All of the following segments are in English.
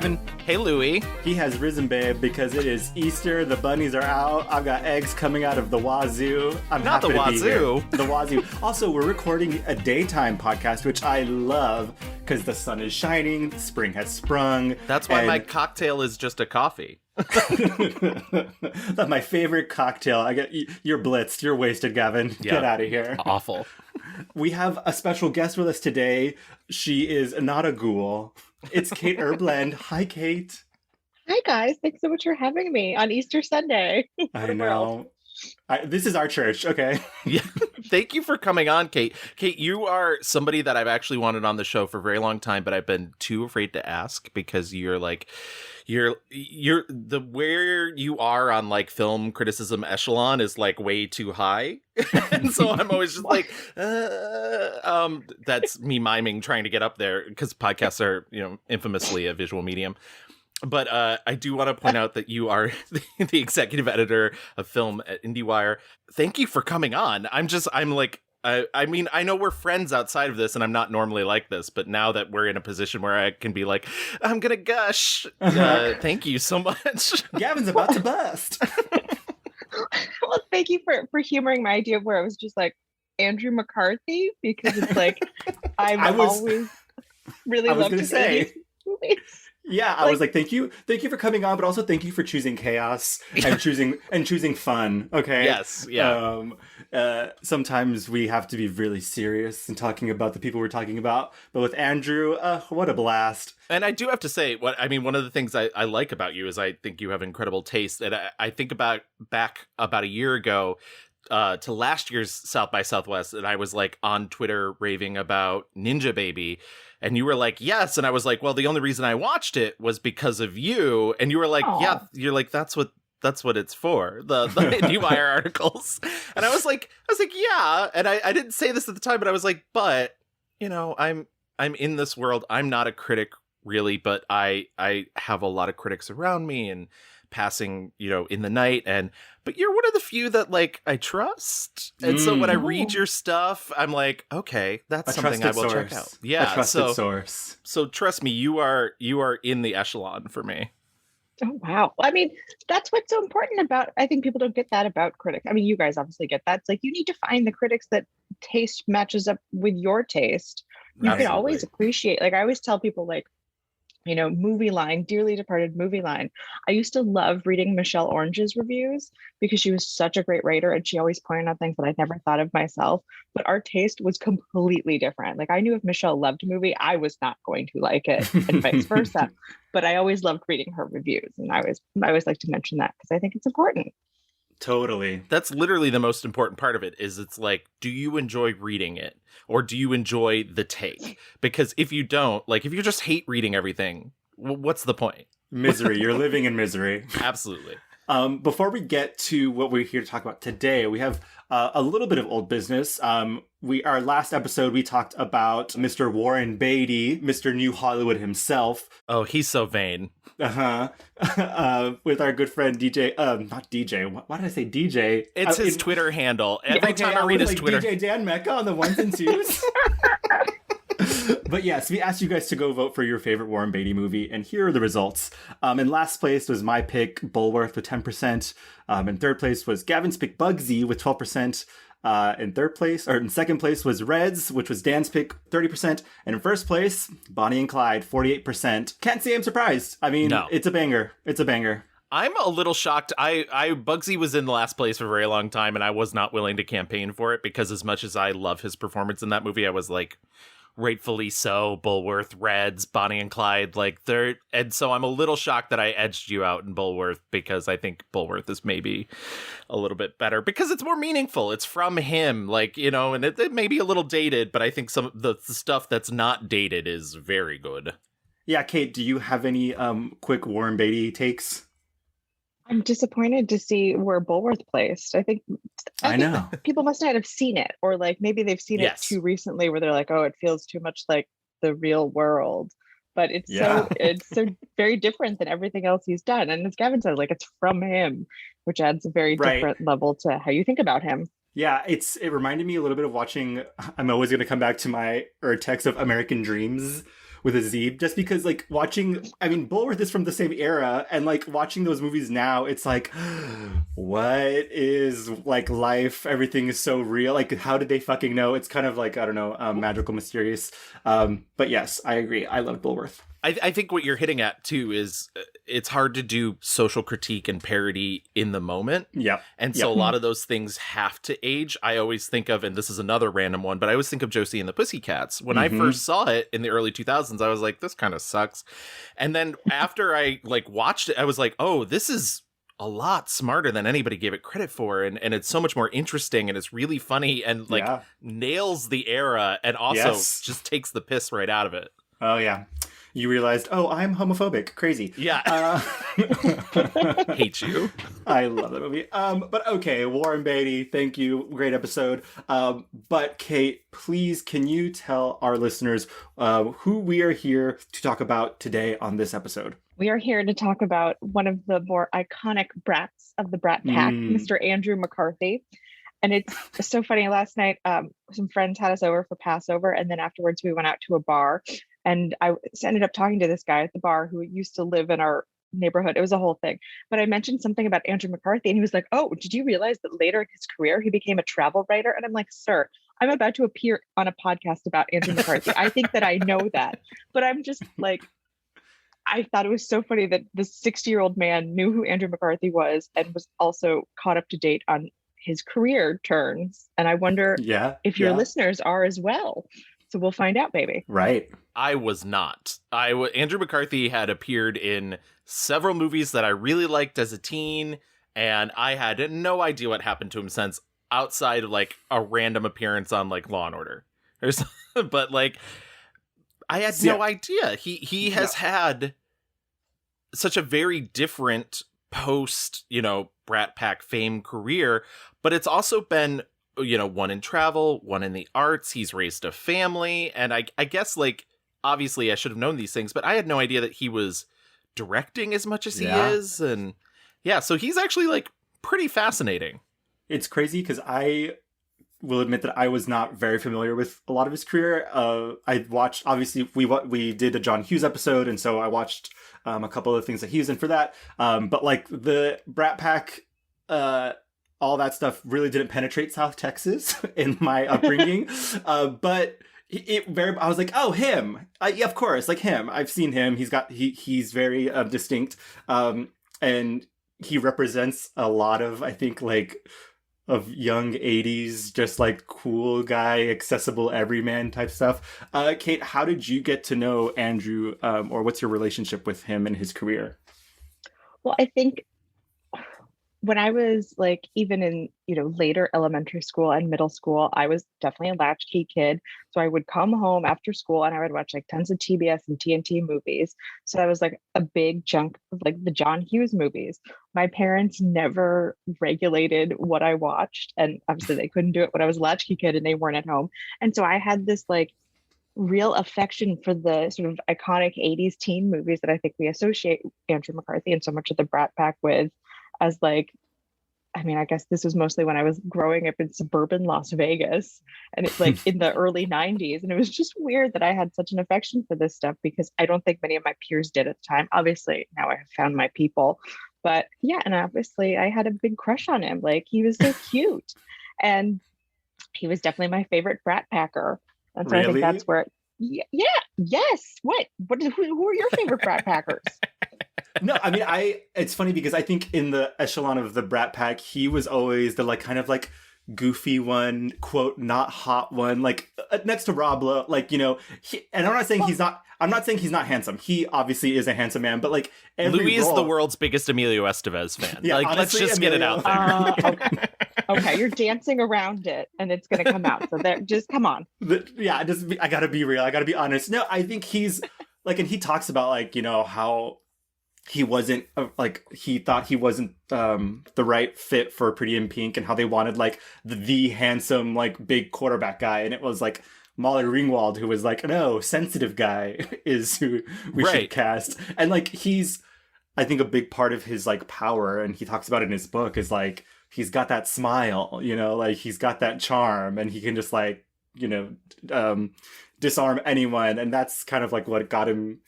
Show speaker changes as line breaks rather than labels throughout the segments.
Gavin.
Hey, Louie.
He has risen, babe, because it is Easter. The bunnies are out. I've got eggs coming out of the wazoo. I'm
Not
happy
the
to be here.
wazoo.
The wazoo. Also, we're recording a daytime podcast, which I love because the sun is shining, spring has sprung.
That's why my cocktail is just a coffee.
That's my favorite cocktail. You're blitzed. You're wasted, Gavin.
Yeah.
Get out of here.
Awful.
We have a special guest with us today. She is not a ghoul. It's Kate Erbland. Hi, Kate.
Hi, guys. Thanks so much for having me on Easter Sunday.
I know. This is our church, okay?
Yeah. Thank you for coming on, Kate. Kate, you are somebody that I've actually wanted on the show for a very long time, but I've been too afraid to ask because you're the where you are on like film criticism echelon is like way too high. And so I'm always just like, that's me miming trying to get up there because podcasts are, infamously a visual medium. But I do want to point out that you are the executive editor of film at IndieWire. Thank you for coming on. I mean, I know we're friends outside of this, and I'm not normally like this, but now that we're in a position where I can be like, I'm going to gush. Thank you so much.
Gavin's about to bust.
Well, thank you for humoring my idea of where I was just like, Andrew McCarthy, because it's like, always really love to say movies.
Yeah, I was like, thank you for coming on, but also thank you for choosing chaos and choosing fun. Okay.
Yes. Yeah.
Sometimes we have to be really serious in talking about the people we're talking about, but with Andrew, what a blast!
And I do have to say, one of the things I like about you is I think you have incredible taste, and I think back about a year ago. To last year's South by Southwest, and I was like on Twitter raving about Ninja Baby, and you were like, yes, and I was like, well, the only reason I watched it was because of you, and you were like,
Aww.
yeah, you're like, that's what it's for, the IndieWire articles, and I was like, yeah, and I didn't say this at the time, but I was like, but I'm in this world, I'm not a critic really, but I have a lot of critics around me and passing in the night, but you're one of the few that like I trust, and so when I read your stuff I'm like, okay, that's something I will check out. Yeah,
a trusted source.
So trust me, you are in the echelon for me.
Oh, wow. I mean, that's what's so important about, I think people don't get that about critics. I mean, you guys obviously get that. It's like, you need to find the critics that taste matches up with your taste. You
Absolutely.
can always appreciate, like I always tell people, like, Movie Line, dearly departed Movie Line. I used to love reading Michelle Orange's reviews because she was such a great writer and she always pointed out things that I'd never thought of myself. But our taste was completely different. Like I knew if Michelle loved a movie, I was not going to like it, and vice versa. But I always loved reading her reviews, and I always like to mention that because I think it's important.
Totally.
That's literally the most important part of it is it's like, do you enjoy reading it or do you enjoy the take? Because if you don't, like if you just hate reading everything, what's the point?
Misery. You're living in misery.
Absolutely.
Before we get to what we're here to talk about today, we have a little bit of old business. Our last episode, we talked about Mr. Warren Beatty, Mr. New Hollywood himself.
Oh, he's so vain.
With our good friend DJ, not DJ. Why did I say DJ?
It's his Twitter handle. Every time I read his Twitter.
DJ Dan Mecca on the ones and twos. But yes, we asked you guys to go vote for your favorite Warren Beatty movie, and here are the results. In last place was my pick, Bulworth, with 10%. In third place was Gavin's pick, Bugsy, with 12%. In second place was Reds, which was Dan's pick, 30%. And in first place, Bonnie and Clyde, 48%. Can't say I'm surprised. I mean, no. It's a banger. It's a banger.
I'm a little shocked. Bugsy was in the last place for a very long time, and I was not willing to campaign for it because as much as I love his performance in that movie, I was like, rightfully so, Bulworth, Reds, Bonnie and Clyde, and so I'm a little shocked that I edged you out in Bulworth because I think Bulworth is maybe a little bit better because it's more meaningful. It's from him, and it may be a little dated, but I think some of the stuff that's not dated is very good.
Yeah, Kate, do you have any quick Warren Beatty takes?
I'm disappointed to see where Bulworth placed. I think people must not have seen it, or like maybe they've seen it too recently where they're like, oh, it feels too much like the real world. But it's so very different than everything else he's done. And as Gavin said, like it's from him, which adds a very different level to how you think about him.
Yeah, it reminded me a little bit of watching, I'm always going to come back to my text of American Dreams, with a Z, just because like watching, I mean, Bulworth is from the same era, and like watching those movies now, it's like, what is like life? Everything is so real. Like, how did they fucking know? It's kind of like, I don't know, magical, mysterious. But yes, I agree. I love Bulworth.
I think what you're hitting at too is it's hard to do social critique and parody in the moment.
Yeah.
And so a lot of those things have to age. I always think of, and this is another random one, but I always think of Josie and the Pussycats. When I first saw it in the early 2000s, I was like, this kind of sucks. And then after I like watched it, I was like, oh, this is a lot smarter than anybody gave it credit for. And it's so much more interesting and it's really funny and like nails the era and also just takes the piss right out of it.
Oh, yeah. You realized, oh, I'm homophobic. Crazy.
Yeah. Hate you.
I love that movie. But okay, Warren Beatty, thank you. Great episode. But Kate, please, can you tell our listeners who we are here to talk about today on this episode?
We are here to talk about one of the more iconic brats of the Brat Pack, Mr. Andrew McCarthy. And it's so funny. Last night, some friends had us over for Passover, and then afterwards we went out to a bar. And I ended up talking to this guy at the bar who used to live in our neighborhood. It was a whole thing. But I mentioned something about Andrew McCarthy, and he was like, oh, did you realize that later in his career, he became a travel writer? And I'm like, sir, I'm about to appear on a podcast about Andrew McCarthy. I think that I know that. But I'm just like, I thought it was so funny that this 60-year-old man knew who Andrew McCarthy was and was also caught up to date on his career turns. And I wonder if your listeners are as well. So we'll find out, baby.
Right.
I was not. Andrew McCarthy had appeared in several movies that I really liked as a teen, and I had no idea what happened to him since, outside of like a random appearance on like Law and Order. But like, I had no idea. He has had such a very different post, Brat Pack fame career, but it's also been, one in travel, one in the arts. He's raised a family. And I guess, like, obviously I should have known these things, but I had no idea that he was directing as much as he is. And so he's actually, like, pretty fascinating.
It's crazy because I will admit that I was not very familiar with a lot of his career. I watched, obviously, we did a John Hughes episode, and so I watched a couple of things that he was in for that. But, like, the Brat Pack... all that stuff really didn't penetrate South Texas in my upbringing. But I was like, oh, him. Yeah, of course, like him. I've seen him. He's very distinct. And he represents a lot of, I think, like, of young 80s, just like cool guy, accessible everyman type stuff. Kate, how did you get to know Andrew, or what's your relationship with him and his career?
Well, I think when I was like, even in, later elementary school and middle school, I was definitely a latchkey kid. So I would come home after school and I would watch like tons of TBS and TNT movies. So that was like a big chunk of like the John Hughes movies. My parents never regulated what I watched. And obviously they couldn't do it when I was a latchkey kid and they weren't at home. And so I had this like real affection for the sort of iconic 80s teen movies that I think we associate Andrew McCarthy and so much of the Brat Pack with. As like, I mean, I guess this was mostly when I was growing up in suburban Las Vegas, and it's like in the early 90s. And it was just weird that I had such an affection for this stuff because I don't think many of my peers did at the time. Obviously, now I have found my people. But yeah, and obviously I had a big crush on him. Like, he was so cute. And he was definitely my favorite Brat Packer. And so I think that's where, yes. Who are your favorite Brat Packers?
No, I mean, it's funny because I think in the echelon of the Brat Pack, he was always the like kind of like goofy one, quote, not hot one, like next to Rob Lowe, like, and I'm not saying he's not handsome. He obviously is a handsome man, but like
Louis is the world's biggest Emilio Estevez fan.
Yeah,
like,
honestly,
let's just get it out there.
Okay, you're dancing around it and it's going to come out. So just come on.
I got to be real. I got to be honest. No, I think he's like, and he talks about like, how he wasn't like, he thought he wasn't the right fit for Pretty in Pink, and how they wanted like the handsome, like big quarterback guy. And it was like Molly Ringwald who was like, no, sensitive guy is who we should cast. And like, he's, I think a big part of his like power, and he talks about it in his book, is like, he's got that smile, like he's got that charm, and he can just like disarm anyone. And that's kind of like what got him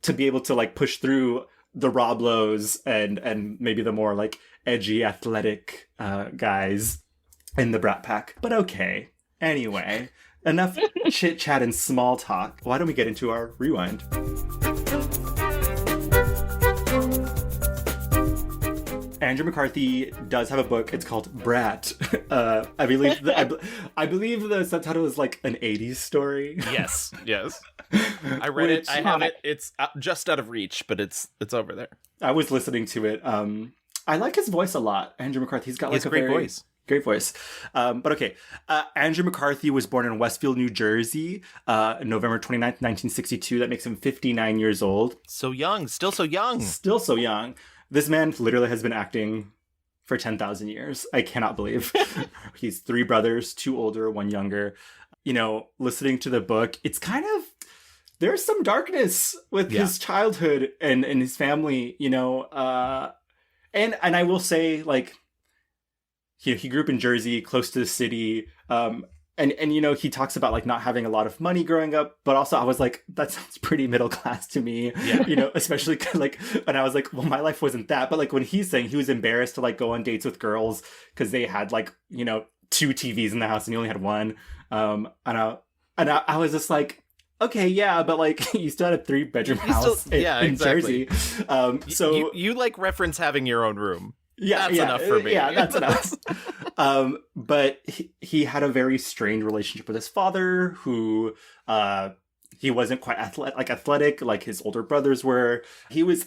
to be able to like push through the Rob Lowe's and maybe the more like edgy athletic guys in the Brat Pack. But okay. Anyway, enough chit chat and small talk. Why don't we get into our rewind? Andrew McCarthy does have a book. It's called Brat. I believe the subtitle is like an 80s story.
Yes. I read it. I have it. It's just out of reach, but it's over there.
I was listening to it. I like his voice a lot. Andrew McCarthy. He's got like a
great
very
voice.
Great voice. But okay. Andrew McCarthy was born in Westfield, New Jersey, November 29th, 1962. That makes him 59 years old.
So young. Still so young.
Still so young. This man literally has been acting for 10,000 years. I cannot believe. He's 3 brothers, 2 older, 1 younger. Listening to the book, it's kind of, there's some darkness with his childhood and his family, and I will say, like, he grew up in Jersey, close to the city, and he talks about like not having a lot of money growing up, but also I was like, that sounds pretty middle class to me.
Yeah.
Especially like, and I was like, well, my life wasn't that. But like when he's saying he was embarrassed to like go on dates with girls because they had like 2 TVs in the house and he only had one. And I was just like, okay, yeah, but like you still had a 3-bedroom house in
exactly.
Jersey. So
you like reference having your own room.
Yeah,
that's enough for me.
Yeah, that's enough. But he had a very strained relationship with his father, who he wasn't quite athletic like his older brothers were. He was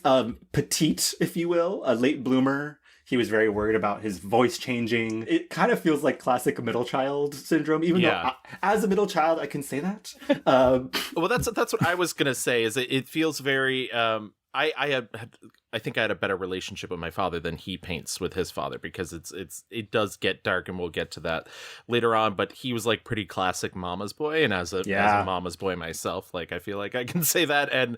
petite, if you will, a late bloomer. He was very worried about his voice changing. It kind of feels like classic middle child syndrome, even though as a middle child, I can say that.
Well, that's what I was going to say, is it feels very... I think I had a better relationship with my father than he paints with his father, because it does get dark, and we'll get to that later on. But he was like pretty classic mama's boy, and as a mama's boy myself, like I feel like I can say that, and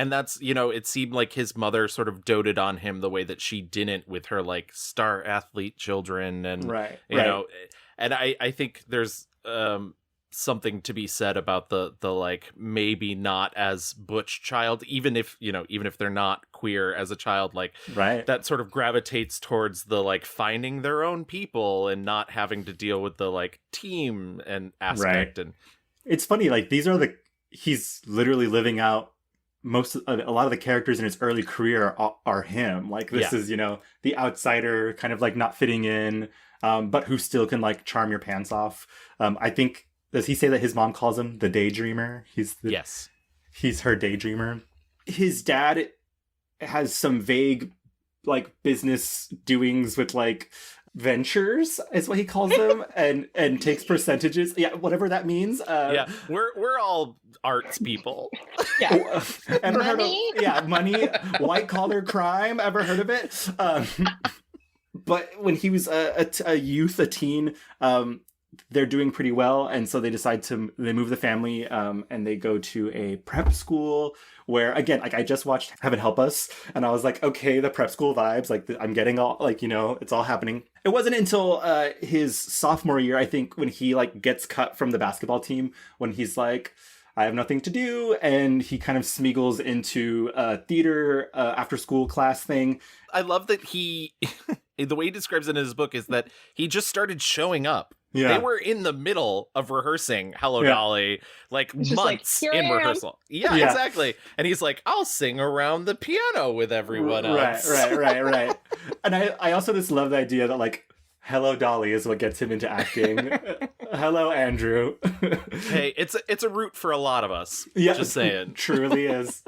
that's it seemed like his mother sort of doted on him the way that she didn't with her like star athlete children, and and I think there's something to be said about the like maybe not as butch child, even if they're not queer as a child, like that sort of gravitates towards the like finding their own people and not having to deal with the like team and aspect. And
it's funny, like he's literally living out a lot of the characters in his early career are him. Like this is the outsider, kind of like not fitting in, but who still can like charm your pants off. I think, does he say that his mom calls him the daydreamer?
Yes.
He's her daydreamer. His dad has some vague, like, business doings with, like, ventures, is what he calls them, and takes percentages. Yeah, whatever that means.
We're all arts people.
Yeah.
Ever
Money?
Heard of, money, white collar crime. Ever heard of it? But when he was a teen, they're doing pretty well, and so they decide they move the family, and they go to a prep school where, again, like I just watched Heaven Help Us, and I was like, okay, the prep school vibes, like I'm getting all, like, it's all happening. It wasn't until his sophomore year, I think, when he like gets cut from the basketball team, when he's like, I have nothing to do, and he kind of smeagles into a theater after school class thing.
I love that the way he describes it in his book is that he just started showing up. Yeah. They were in the middle of rehearsing Hello Dolly, like months in rehearsal. Yeah, exactly. And he's like, I'll sing around the piano with everyone else.
Right. And I also just love the idea that like Hello Dolly is what gets him into acting. Hello, Andrew.
Hey, it's a route for a lot of us.
Yeah,
just saying.
Truly is.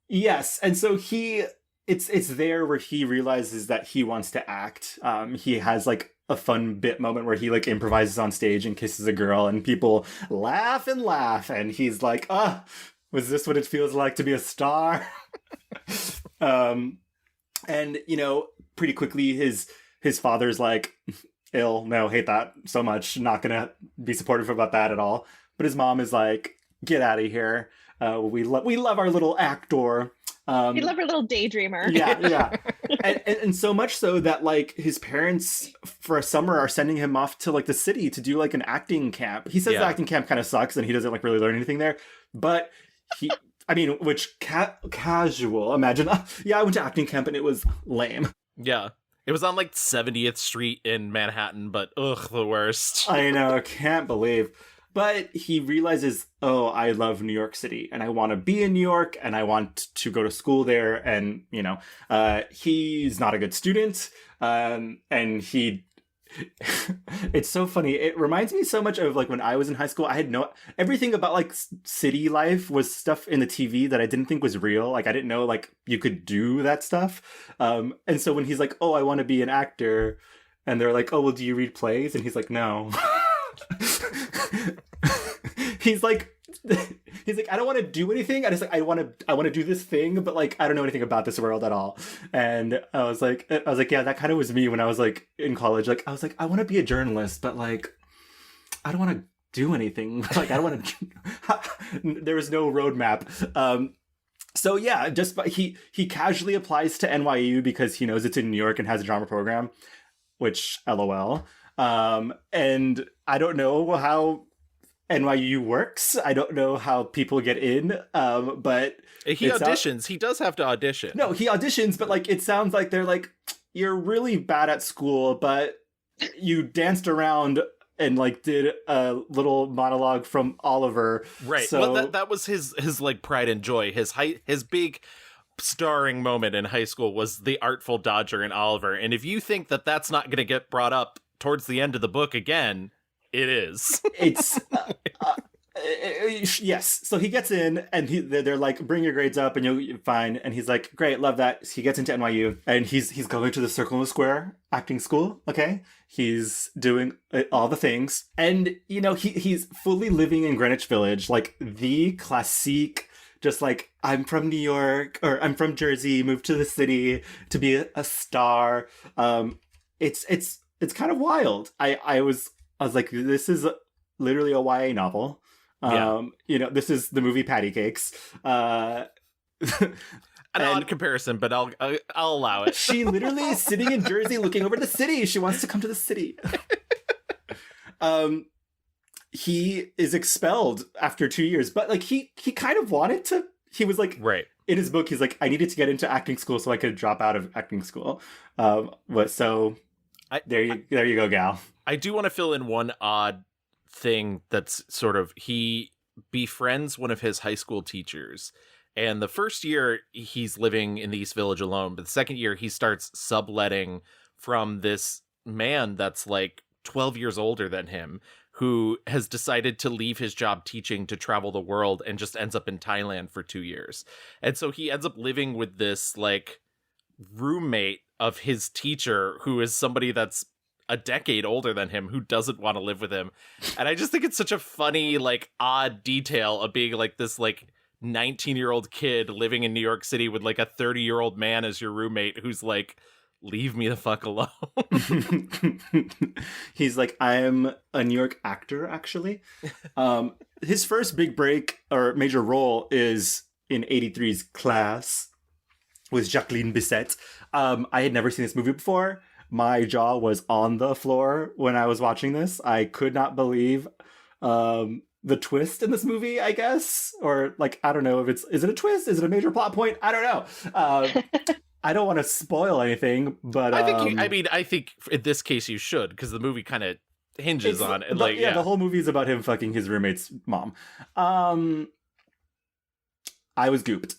Yes, and so it's there where he realizes that he wants to act. He has like a fun bit moment where he like improvises on stage and kisses a girl, and people laugh, and he's like, was this what it feels like to be a star? And pretty quickly his father's like, no, hate that so much, not gonna be supportive about that at all. But his mom is like, get out of here. We love our little actor.
He loved a little daydreamer.
Yeah. And so much so that like his parents for a summer are sending him off to like the city to do like an acting camp. He says the acting camp kind of sucks and he doesn't like really learn anything there, but which casual, imagine. Yeah, I went to acting camp and it was lame.
Yeah. It was on like 70th Street in Manhattan, but ugh, the worst.
I know, can't believe. But he realizes, oh, I love New York City and I want to be in New York and I want to go to school there. And, he's not a good student. And it's so funny. It reminds me so much of like when I was in high school, I had everything about like city life was stuff in the TV that I didn't think was real. Like I didn't know like you could do that stuff. And so when he's like, oh, I want to be an actor. And they're like, oh, well, do you read plays? And he's like, no. he's like, I don't want to do anything. I want to do this thing, but like, I don't know anything about this world at all. And I was like, yeah, that kind of was me when I was like in college. Like, I was like, I want to be a journalist, but like, I don't want to do anything. Like, I don't want to, there was no roadmap. So yeah, he casually applies to NYU because he knows it's in New York and has a drama program, which LOL. And I don't know how NYU works. I don't know how people get in, but
he auditions. He does have to audition.
No, he auditions, but like it sounds like they're like, you're really bad at school, but you danced around and like did a little monologue from Oliver.
Right.
So
well, that was his like pride and joy. His big starring moment in high school was the Artful Dodger in Oliver. And if you think that that's not going to get brought up towards the end of the book again, it is.
It's yes. So he gets in, and they're like, "Bring your grades up, and you'll fine." And he's like, "Great, love that." He gets into NYU, and he's going to the Circle in the Square acting school. Okay, he's doing all the things, and he's fully living in Greenwich Village, like the classique. Just like, I'm from New York, or I'm from Jersey, moved to the city to be a star. It's kind of wild. I was like, this is literally a YA novel. This is the movie Patty Cakes.
An odd comparison, but I'll allow it.
She literally is sitting in Jersey looking over the city. She wants to come to the city. He is expelled after 2 years, but like he kind of wanted to. He was like,
right.
In his book, he's like, I needed to get into acting school so I could drop out of acting school. There you go, gal.
I do want to fill in one odd thing that's sort of, he befriends one of his high school teachers. And the first year he's living in the East Village alone, but the second year he starts subletting from this man that's like 12 years older than him, who has decided to leave his job teaching to travel the world and just ends up in Thailand for 2 years. And so he ends up living with this like roommate of his teacher, who is somebody that's a decade older than him, who doesn't want to live with him. And I just think it's such a funny, like, odd detail of being like this like 19-year-old kid living in New York City with like a 30-year-old man as your roommate who's like, leave me the fuck alone.
He's like, I'm a New York actor, actually. His first big break or major role is in 83's Class with Jacqueline Bisset. I had never seen this movie before. My jaw was on the floor when I was watching this. I could not believe the twist in this movie, I guess. Or like, I don't know if is it a twist? Is it a major plot point? I don't know. I don't want to spoil anything, but
I think in this case you should, because the movie kind of hinges on it. Like,
the whole movie is about him fucking his roommate's mom. I was gooped.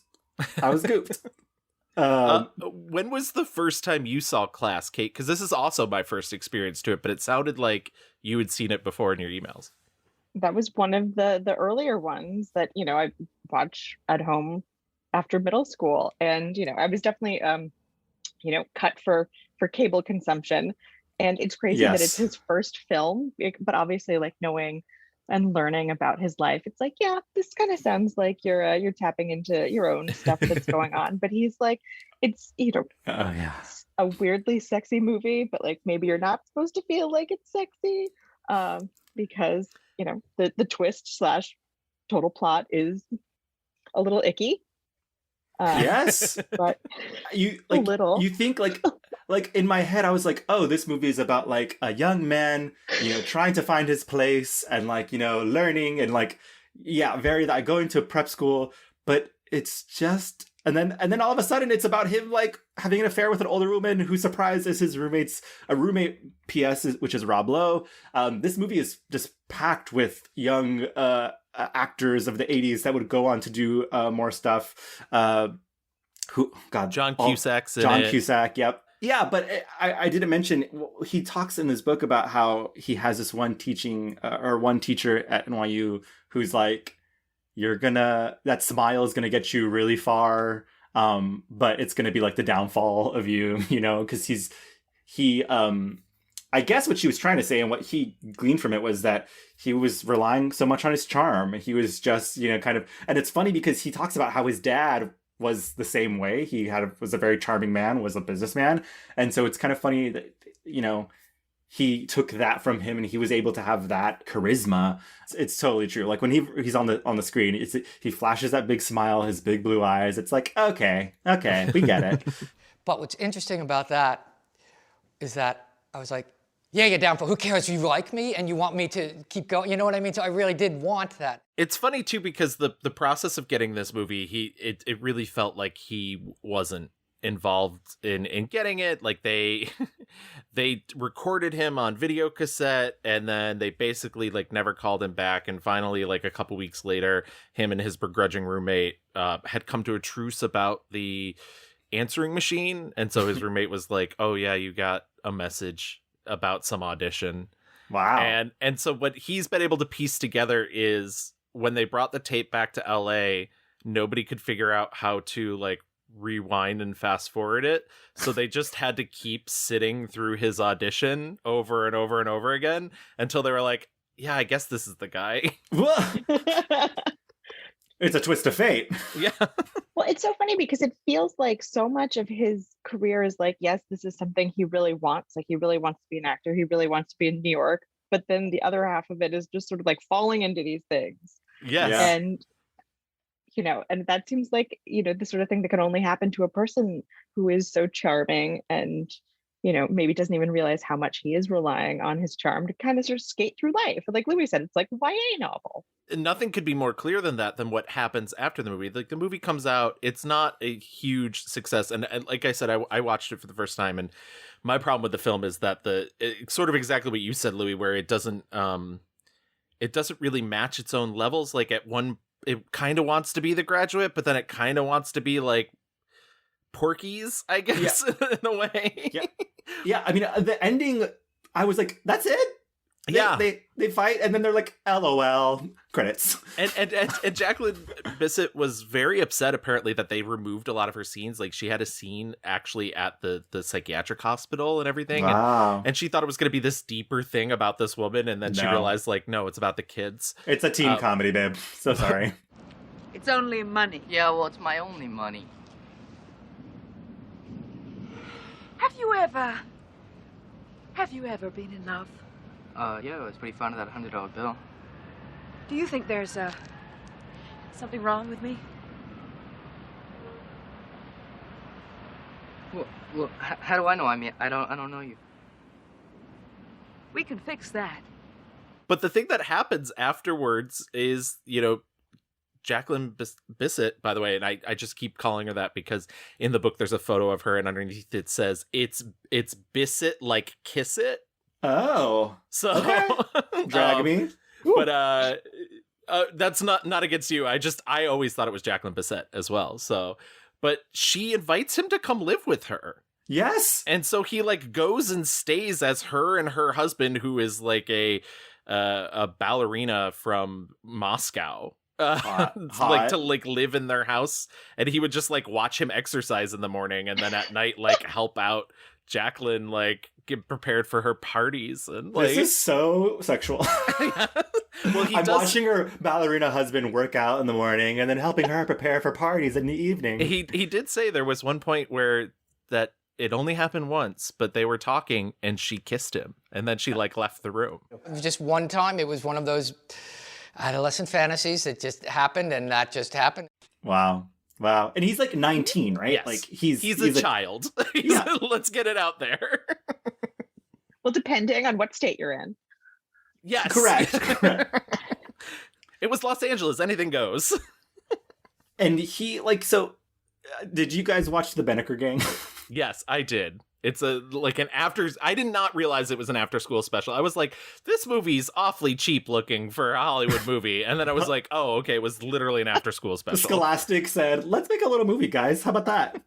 When was the first time you saw Class, Kate? Because this is also my first experience to it, but it sounded like you had seen it before in your emails.
That was one of the earlier ones that, I watch at home after middle school. And, I was definitely, cut for cable consumption. And it's crazy that it's his first film, but obviously like knowing and learning about his life, it's like, yeah, this kind of sounds like you're tapping into your own stuff that's going on. But he's like, it's a weirdly sexy movie, but like maybe you're not supposed to feel like it's sexy, because the twist / total plot is a little icky.
Yes.
But
You
a little.
you think like in my head I was like, oh, this movie is about like a young man, trying to find his place and like, learning and like very that going to prep school, but it's just and then all of a sudden it's about him like having an affair with an older woman who surprises his roommate PS, which is Rob Lowe. This movie is just packed with young actors of the 80s that would go on to do more stuff.
John Cusack's in
John
it.
Cusack, yep. Yeah, but I didn't mention, he talks in his book about how he has this one teacher at NYU who's like, that smile is gonna get you really far, but it's gonna be like the downfall of you, because I guess what she was trying to say and what he gleaned from it was that he was relying so much on his charm. He was just, kind of, and it's funny because he talks about how his dad was the same way. He was a very charming man, was a businessman. And so it's kind of funny that, he took that from him and he was able to have that charisma. It's totally true. Like when he's on the screen, he flashes that big smile, his big blue eyes. It's like, okay, we get it.
But what's interesting about that is that I was like, yeah, you're down for, who cares? You like me and you want me to keep going. You know what I mean? So I really did want that.
It's funny too, because the process of getting this movie, it really felt like he wasn't involved in getting it. Like they recorded him on video cassette and then they basically like never called him back. And finally, like a couple weeks later, him and his begrudging roommate had come to a truce about the answering machine. And so his roommate was like, oh yeah, you got a message about some audition.
Wow.
And so what he's been able to piece together is when they brought the tape back to LA, nobody could figure out how to like rewind and fast forward it. So they just had to keep sitting through his audition over and over and over again until they were like, yeah, I guess this is the guy.
It's a twist of fate.
Yeah.
Well, it's so funny because it feels like so much of his career is like, yes, this is something he really wants. Like he really wants to be an actor. He really wants to be in New York. But then the other half of it is just sort of like falling into these things.
Yes.
Yeah.
And, and that seems like, the sort of thing that can only happen to a person who is so charming and, maybe doesn't even realize how much he is relying on his charm to kind of sort of skate through life. And like Louis said, it's like a YA novel.
Nothing could be more clear than what happens after the movie. Like the movie comes out, it's not a huge success. And like I said, I watched it for the first time. And my problem with the film is that it's sort of exactly what you said, Louis, where it doesn't really match its own levels. Like it kind of wants to be The Graduate, but then it kind of wants to be like Porky's, I guess, in a way.
Yeah. I mean, the ending, I was like, that's it? They fight and then they're like, LOL, credits.
And Jacqueline Bisset was very upset, apparently, that they removed a lot of her scenes. Like she had a scene actually at the psychiatric hospital and everything.
Wow.
And she thought it was going to be this deeper thing about this woman. And then she realized, like, no, it's about the kids.
It's a teen comedy, babe. So sorry.
It's only money.
Yeah, well, it's my only money.
Have you ever been in love?
Yeah, I was pretty fond of that $100 bill.
Do you think there's something wrong with me?
Well, how do I know? I mean, I don't know you.
We can fix that.
But the thing that happens afterwards is, Jacqueline Bisset, by the way, and I just keep calling her that because in the book there's a photo of her and underneath it says, it's Bisset like kiss it.
Oh.
So
okay. Drag me.
But that's not against you. I always thought it was Jacqueline Bisset as well. So, but she invites him to come live with her.
Yes.
And so he like goes and stays as her and her husband, who is like a ballerina from Moscow. Like to like live in their house, and he would just like watch him exercise in the morning and then at night like help out Jacqueline like get prepared for her parties. And like
this is so sexual.
Yeah. Well,
I'm watching her ballerina husband work out in the morning and then helping her prepare for parties in the evening.
He did say there was one point where that it only happened once, but they were talking and she kissed him and then she like left the room.
Just one time, it was one of those adolescent fantasies that just happened, and that just happened.
Wow. Wow. And he's like 19, right?
Yes.
Like he's
a child. Let's get it out there.
Well, depending on what state you're in.
Yes.
Correct.
It was Los Angeles. Anything goes.
And he did you guys watch The Banneker Gang?
Yes, I did. It's I did not realize it was an after school special. I was like, this movie's awfully cheap looking for a Hollywood movie. And then I was like, oh, okay, it was literally an after school special.
Scholastic said, let's make a little movie, guys. How about that?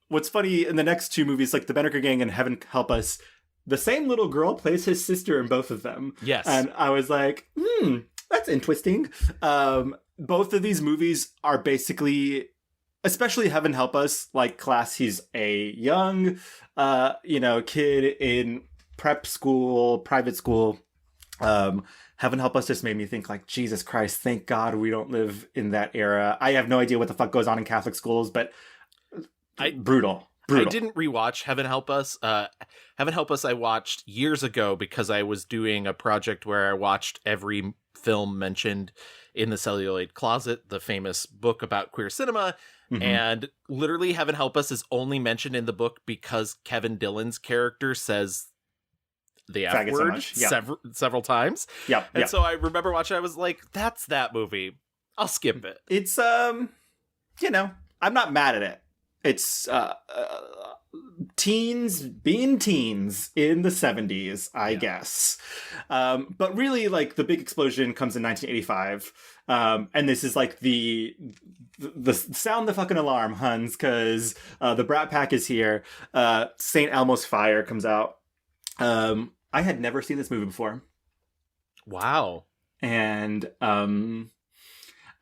What's funny, in the next two movies, like The Banneker Gang and Heaven Help Us, the same little girl plays his sister in both of them.
Yes.
And I was like, that's interesting. Both of these movies are basically, especially Heaven Help Us, like class, he's a young, kid in prep school, private school. Heaven Help Us just made me think like, Jesus Christ, thank God we don't live in that era. I have no idea what the fuck goes on in Catholic schools, but brutal.
I didn't rewatch Heaven Help Us. Heaven Help Us I watched years ago because I was doing a project where I watched every film mentioned in the Celluloid Closet, the famous book about queer cinema. Mm-hmm. And literally Heaven Help Us is only mentioned in the book because Kevin Dillon's character says the F word several times.
Yeah.
And so I remember watching, I was like, that's that movie. I'll skip it.
It's, I'm not mad at it. It's teens being teens in the 70s, I guess. But really, like, the big explosion comes in 1985. And this is like the sound the fucking alarm, Huns, because the Brat Pack is here. St. Elmo's Fire comes out. I had never seen this movie before.
Wow.
And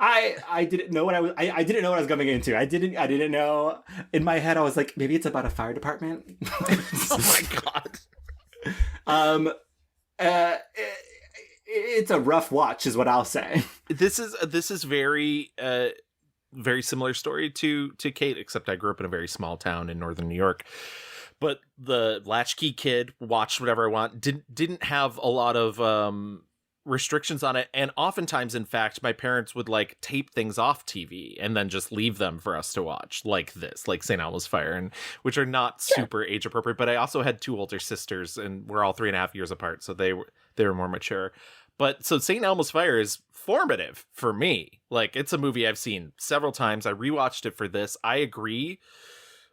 I didn't know what I didn't know what I was going into. I didn't know. In my head, I was like, maybe it's about a fire department.
Oh my God.
It's a rough watch, is what I'll say.
This is very very similar story to Kate, except I grew up in a very small town in northern New York. But the latchkey kid watched whatever I want. Didn't have a lot of restrictions on it, and oftentimes, in fact, my parents would like tape things off TV and then just leave them for us to watch, like this, like St. Elmo's Fire, and which are not super age appropriate. But I also had two older sisters, and we're all 3.5 years apart, so they were more mature. But so St. Elmo's Fire is formative for me. Like, it's a movie I've seen several times. I rewatched it for this. I agree.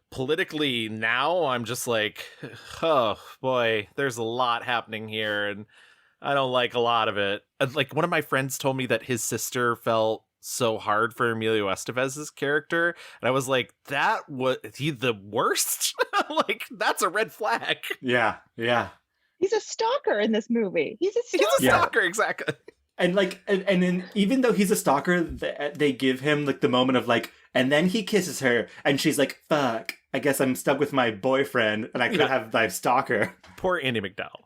Politically now, I'm just like, oh boy, there's a lot happening here, and I don't like a lot of it. Like, one of my friends told me that his sister felt so hard for Emilio Estevez's character, and I was like, that was he the worst? Like, that's a red flag.
Yeah.
He's a stalker in this movie. He's a
stalker, exactly.
And like, and then even though he's a stalker, they give him like the moment of like, and then he kisses her, and she's like, "Fuck, I guess I'm stuck with my boyfriend, and I could have my stalker." Poor
Andy McDowell.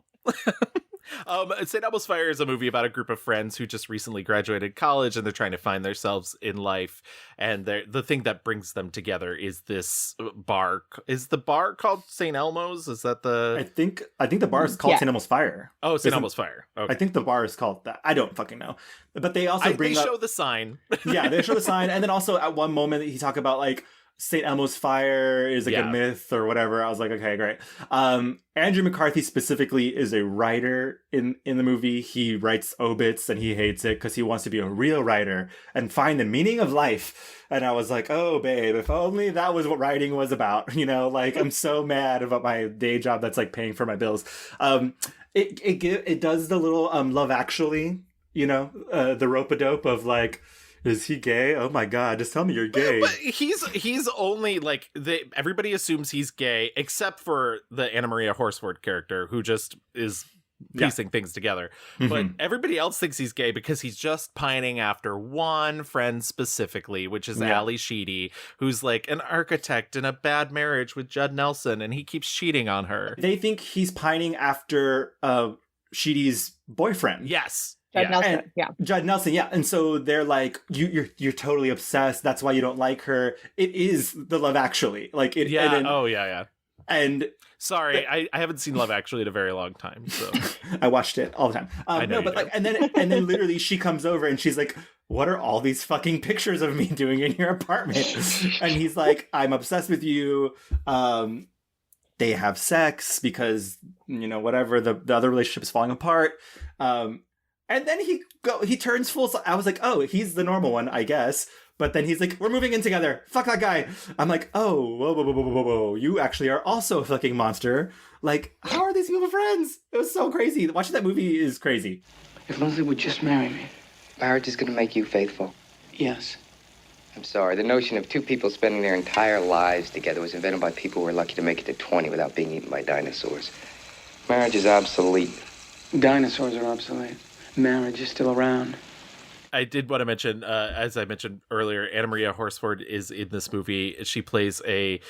St. Elmo's Fire is a movie about a group of friends who just recently graduated college, and they're trying to find themselves in life. And the thing that brings them together is this bar. Is the bar called St. Elmo's? Is that the?
I think the bar is called St. Elmo's Fire.
Oh, St. Elmo's Fire. Okay.
I think the bar is called that. I don't fucking know. But they also
they show the sign.
Yeah, they show the sign, and then also at one moment he talk about like St. Elmo's Fire is like a myth or whatever. I was like, okay, great. Andrew McCarthy specifically is a writer in the movie. He writes obits and he hates it because he wants to be a real writer and find the meaning of life. And I was like, oh, babe, if only that was what writing was about. Like, I'm so mad about my day job that's like paying for my bills. It does the little Love Actually, the rope-a-dope of like, is he gay? Oh my God! Just tell me you're gay.
But he's only like everybody assumes he's gay except for the Anna Maria Horsford character who just is piecing things together. Mm-hmm. But everybody else thinks he's gay because he's just pining after one friend specifically, which is Ali Sheedy, who's like an architect in a bad marriage with Judd Nelson, and he keeps cheating on her.
They think he's pining after Sheedy's boyfriend.
Yes.
Judd Nelson, and so they're like, you're totally obsessed. That's why you don't like her. It is the Love Actually, like it.
Yeah.
And then,
yeah.
And
Sorry, I haven't seen Love Actually in a very long time, so
I watched it all the time.
I know
No,
you
but
do.
like, and then literally she comes over and she's like, "What are all these fucking pictures of me doing in your apartment?" And he's like, "I'm obsessed with you." They have sex because whatever the other relationship is falling apart. And then he turns full. I was like, oh, he's the normal one, I guess. But then he's like, we're moving in together. Fuck that guy. I'm like, oh, whoa, whoa, whoa, whoa, whoa, whoa. You actually are also a fucking monster. Like, how are these people friends? It was so crazy. Watching that movie is crazy.
If Leslie would just marry me.
Marriage is gonna make you faithful.
Yes.
I'm sorry, the notion of two people spending their entire lives together was invented by people who were lucky to make it to 20 without being eaten by dinosaurs. Marriage is obsolete.
Dinosaurs are obsolete. Marriage is still around.
I did want to mention, as I mentioned earlier, Anna Maria Horsford is in this movie. She plays a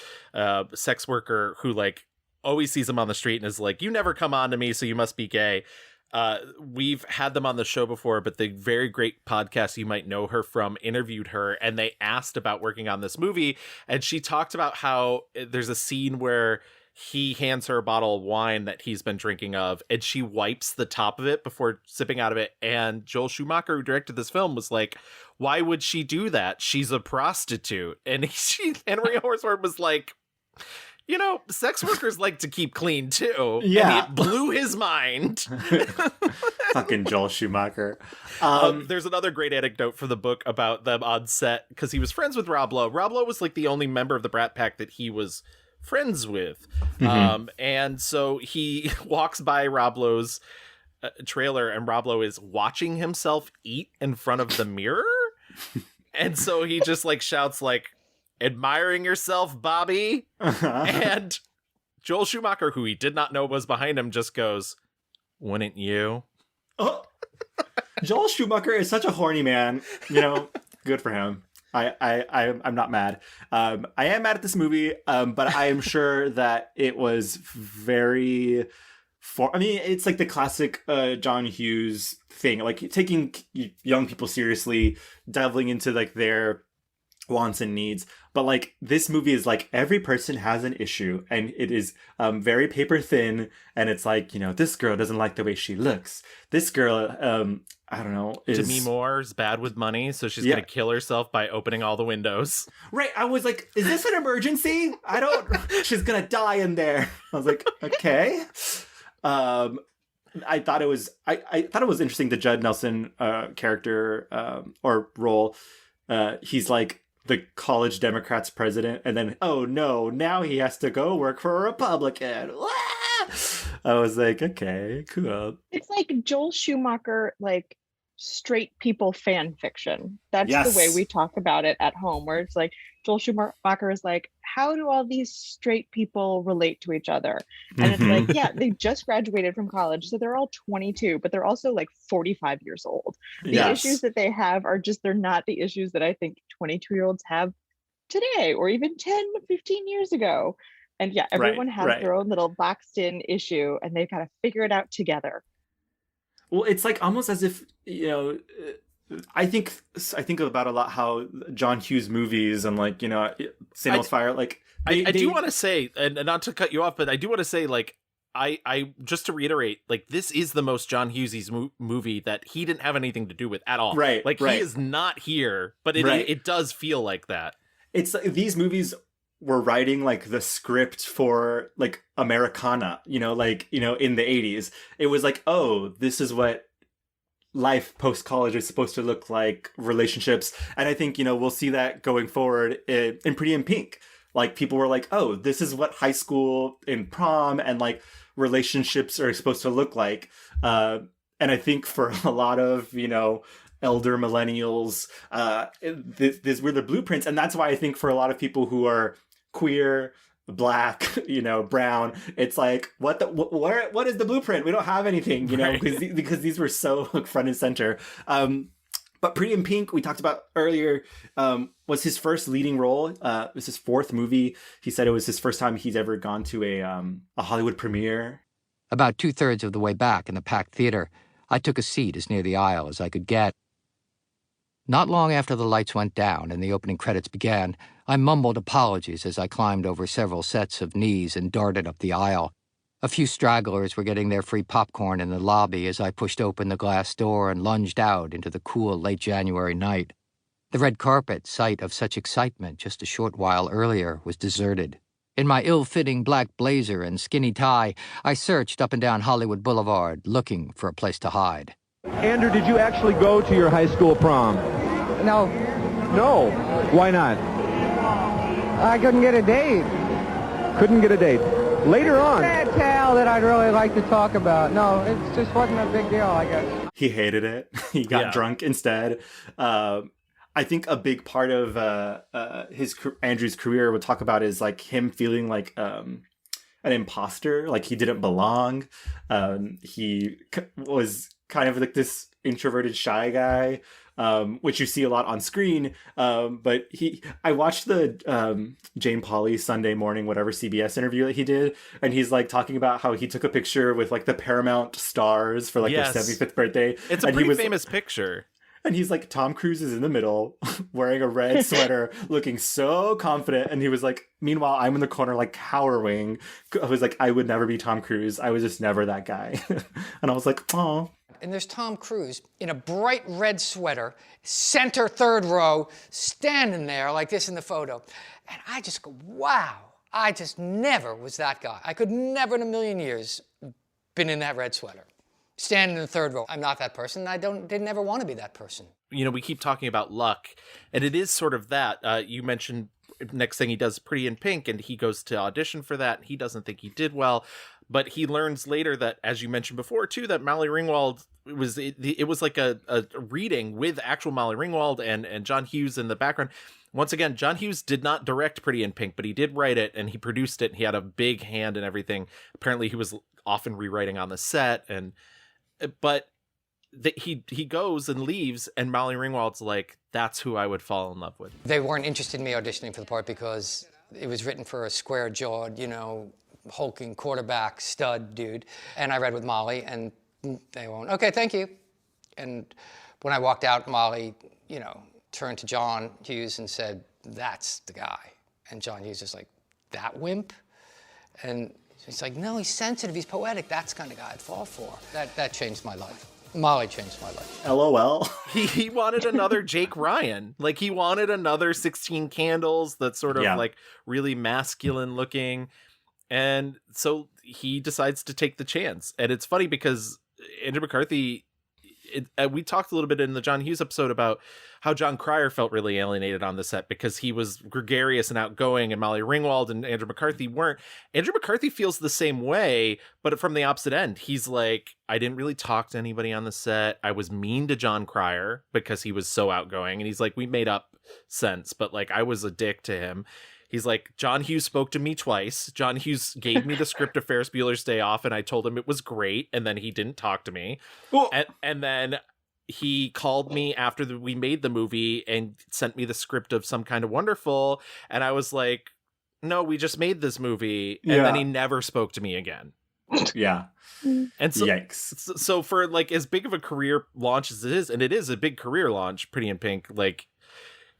sex worker who like always sees him on the street and is like, "You never come on to me, so you must be gay." We've had them on the show before, but the very great podcast you might know her from interviewed her, and they asked about working on this movie, and she talked about how there's a scene where he hands her a bottle of wine that he's been drinking of, and she wipes the top of it before sipping out of it. And Joel Schumacher, who directed this film, was like, "Why would she do that? She's a prostitute." And Anna Maria Horsford was like, sex workers like to keep clean too.
Yeah.
And it blew his mind.
Fucking Joel Schumacher.
There's another great anecdote for the book about them on set, because he was friends with Rob Lowe. Rob Lowe was like the only member of the Brat Pack that he was friends with. And so he walks by Rob Lowe's trailer, and Rob Lowe is watching himself eat in front of the mirror. And so he just like shouts like, "Admiring yourself, Bobby?" And Joel Schumacher, who he did not know was behind him, just goes, "Wouldn't you?"
Oh. Joel Schumacher is such a horny man. Good for him. I'm not mad. I am mad at this movie, but I am sure that it was very. It's like the classic John Hughes thing, like taking young people seriously, delving into like their wants and needs. But like this movie is like every person has an issue, and it is very paper thin. And it's like, this girl doesn't like the way she looks. This girl, I don't know.
Demi Moore's bad with money, so she's gonna kill herself by opening all the windows.
Right. I was like, is this an emergency? She's gonna die in there. I was like, okay. I thought it was interesting, the Judd Nelson character or role. He's like the college Democrats president, and then, oh no, now he has to go work for a Republican. I was like, okay, cool.
It's like Joel Schumacher, like straight people fan fiction. That's
Yes.
the way we talk about it at home, where it's like Joel Schumacher is like, how do all these straight people relate to each other? And it's like, yeah, they just graduated from college, so they're all 22, but they're also like 45 years old. The issues that they have are just, they're not the issues that I think 22-year-olds have today, or even 10, 15 years ago. And yeah, everyone has their own little boxed in issue, and they've got to figure it out together.
Well, it's like almost as if, I think about a lot how John Hughes movies and like, St. Elmo's Fire, like
I do want to say, and not to cut you off, but I do want to say, like, I just to reiterate, like, this is the most John Hughes movie that he didn't have anything to do with at all.
Right.
Like, he is not here, but it does feel like that.
It's like these movies were writing like the script for like Americana, in the 80s. It was like, oh, this is what life post-college is supposed to look like, relationships. And I think, we'll see that going forward in Pretty in Pink. Like, people were like, oh, this is what high school and prom and like relationships are supposed to look like. And I think for a lot of, elder millennials, these were the blueprints. And that's why I think for a lot of people who are queer, Black, brown, it's like, what is the blueprint? We don't have anything, because these were so front and center. But Pretty in Pink, we talked about earlier, was his first leading role. It was his fourth movie. He said it was his first time he's ever gone to a Hollywood premiere.
About 2/3 of the way back in the packed theater, I took a seat as near the aisle as I could get. Not long after the lights went down and the opening credits began, I mumbled apologies as I climbed over several sets of knees and darted up the aisle. A few stragglers were getting their free popcorn in the lobby as I pushed open the glass door and lunged out into the cool late January night. The red carpet, site of such excitement just a short while earlier, was deserted. In my ill-fitting black blazer and skinny tie, I searched up and down Hollywood Boulevard, looking for a place to hide.
Andrew, did you actually go to your high school prom?
No.
No? Why not?
I couldn't get a date.
Couldn't get a date. Later on.
Sad tale that I'd really like to talk about. No, it just wasn't a big deal, I guess.
He hated it. He got drunk instead. I think a big part of Andrew's career would talk about is like him feeling like an imposter, like he didn't belong. He was kind of like this introverted, shy guy, which you see a lot on screen. But I watched the Jane Pauley Sunday Morning, whatever CBS interview that he did, and he's like talking about how he took a picture with like the Paramount stars for like their 75th birthday.
It's a pretty famous picture.
And he's like, Tom Cruise is in the middle, wearing a red sweater, looking so confident. And he was like, meanwhile, I'm in the corner, like, cowering. I was like, I would never be Tom Cruise. I was just never that guy. And I was like, oh.
And there's Tom Cruise in a bright red sweater, center third row, standing there like this in the photo. And I just go, wow, I just never was that guy. I could never in a million years been in that red sweater. Standing in the third row. I'm not that person. I didn't ever want to be that person.
You know, we keep talking about luck, and it is sort of that. You mentioned next thing he does Pretty in Pink, and he goes to audition for that. He doesn't think he did well, but he learns later that, as you mentioned before too, that Molly Ringwald it was like a reading with actual Molly Ringwald and John Hughes in the background. Once again, John Hughes did not direct Pretty in Pink, but he did write it and he produced it. And he had a big hand in everything. Apparently, he was often rewriting on the set but he goes and leaves, and Molly Ringwald's like, that's who I would fall in love with.
They weren't interested in me auditioning for the part because it was written for a square-jawed, hulking quarterback stud dude. And I read with Molly, and they went, okay, thank you. And when I walked out, Molly, turned to John Hughes and said, that's the guy. And John Hughes is like, that wimp? And he's like, no, he's sensitive, he's poetic. That's the kind of guy I'd fall for. That changed my life. Molly changed my life.
LOL.
He wanted another Jake Ryan. Like, he wanted another 16 Candles that's sort of like really masculine looking. And so he decides to take the chance. And it's funny because Andrew McCarthy, we talked a little bit in the John Hughes episode about how John Cryer felt really alienated on the set because he was gregarious and outgoing, and Molly Ringwald and Andrew McCarthy weren't. Andrew McCarthy feels the same way, but from the opposite end. He's like, I didn't really talk to anybody on the set. I was mean to John Cryer because he was so outgoing. And he's like, we made up sense, but like, I was a dick to him. He's like, John Hughes spoke to me twice. John Hughes gave me the script of Ferris Bueller's Day Off, and I told him it was great, and then he didn't talk to me. And then he called me after we made the movie and sent me the script of Some Kind of Wonderful, and I was like, no, we just made this movie, and then he never spoke to me again.
Yeah.
And so,
yikes.
So for like as big of a career launch as it is, and it is a big career launch, Pretty in Pink, like,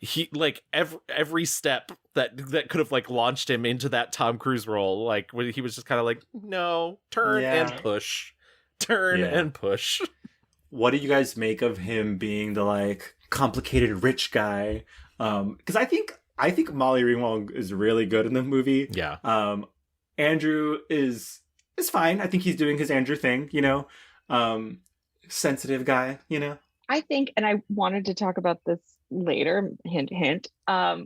he like every step that could have like launched him into that Tom Cruise role, like when he was just kind of like, no, turn and push, and push.
What do you guys make of him being the like complicated rich guy? Because I think Molly Ringwald is really good in the movie.
Yeah.
Andrew is fine. I think he's doing his Andrew thing, sensitive guy,
I think, and I wanted to talk about this later, hint, hint. I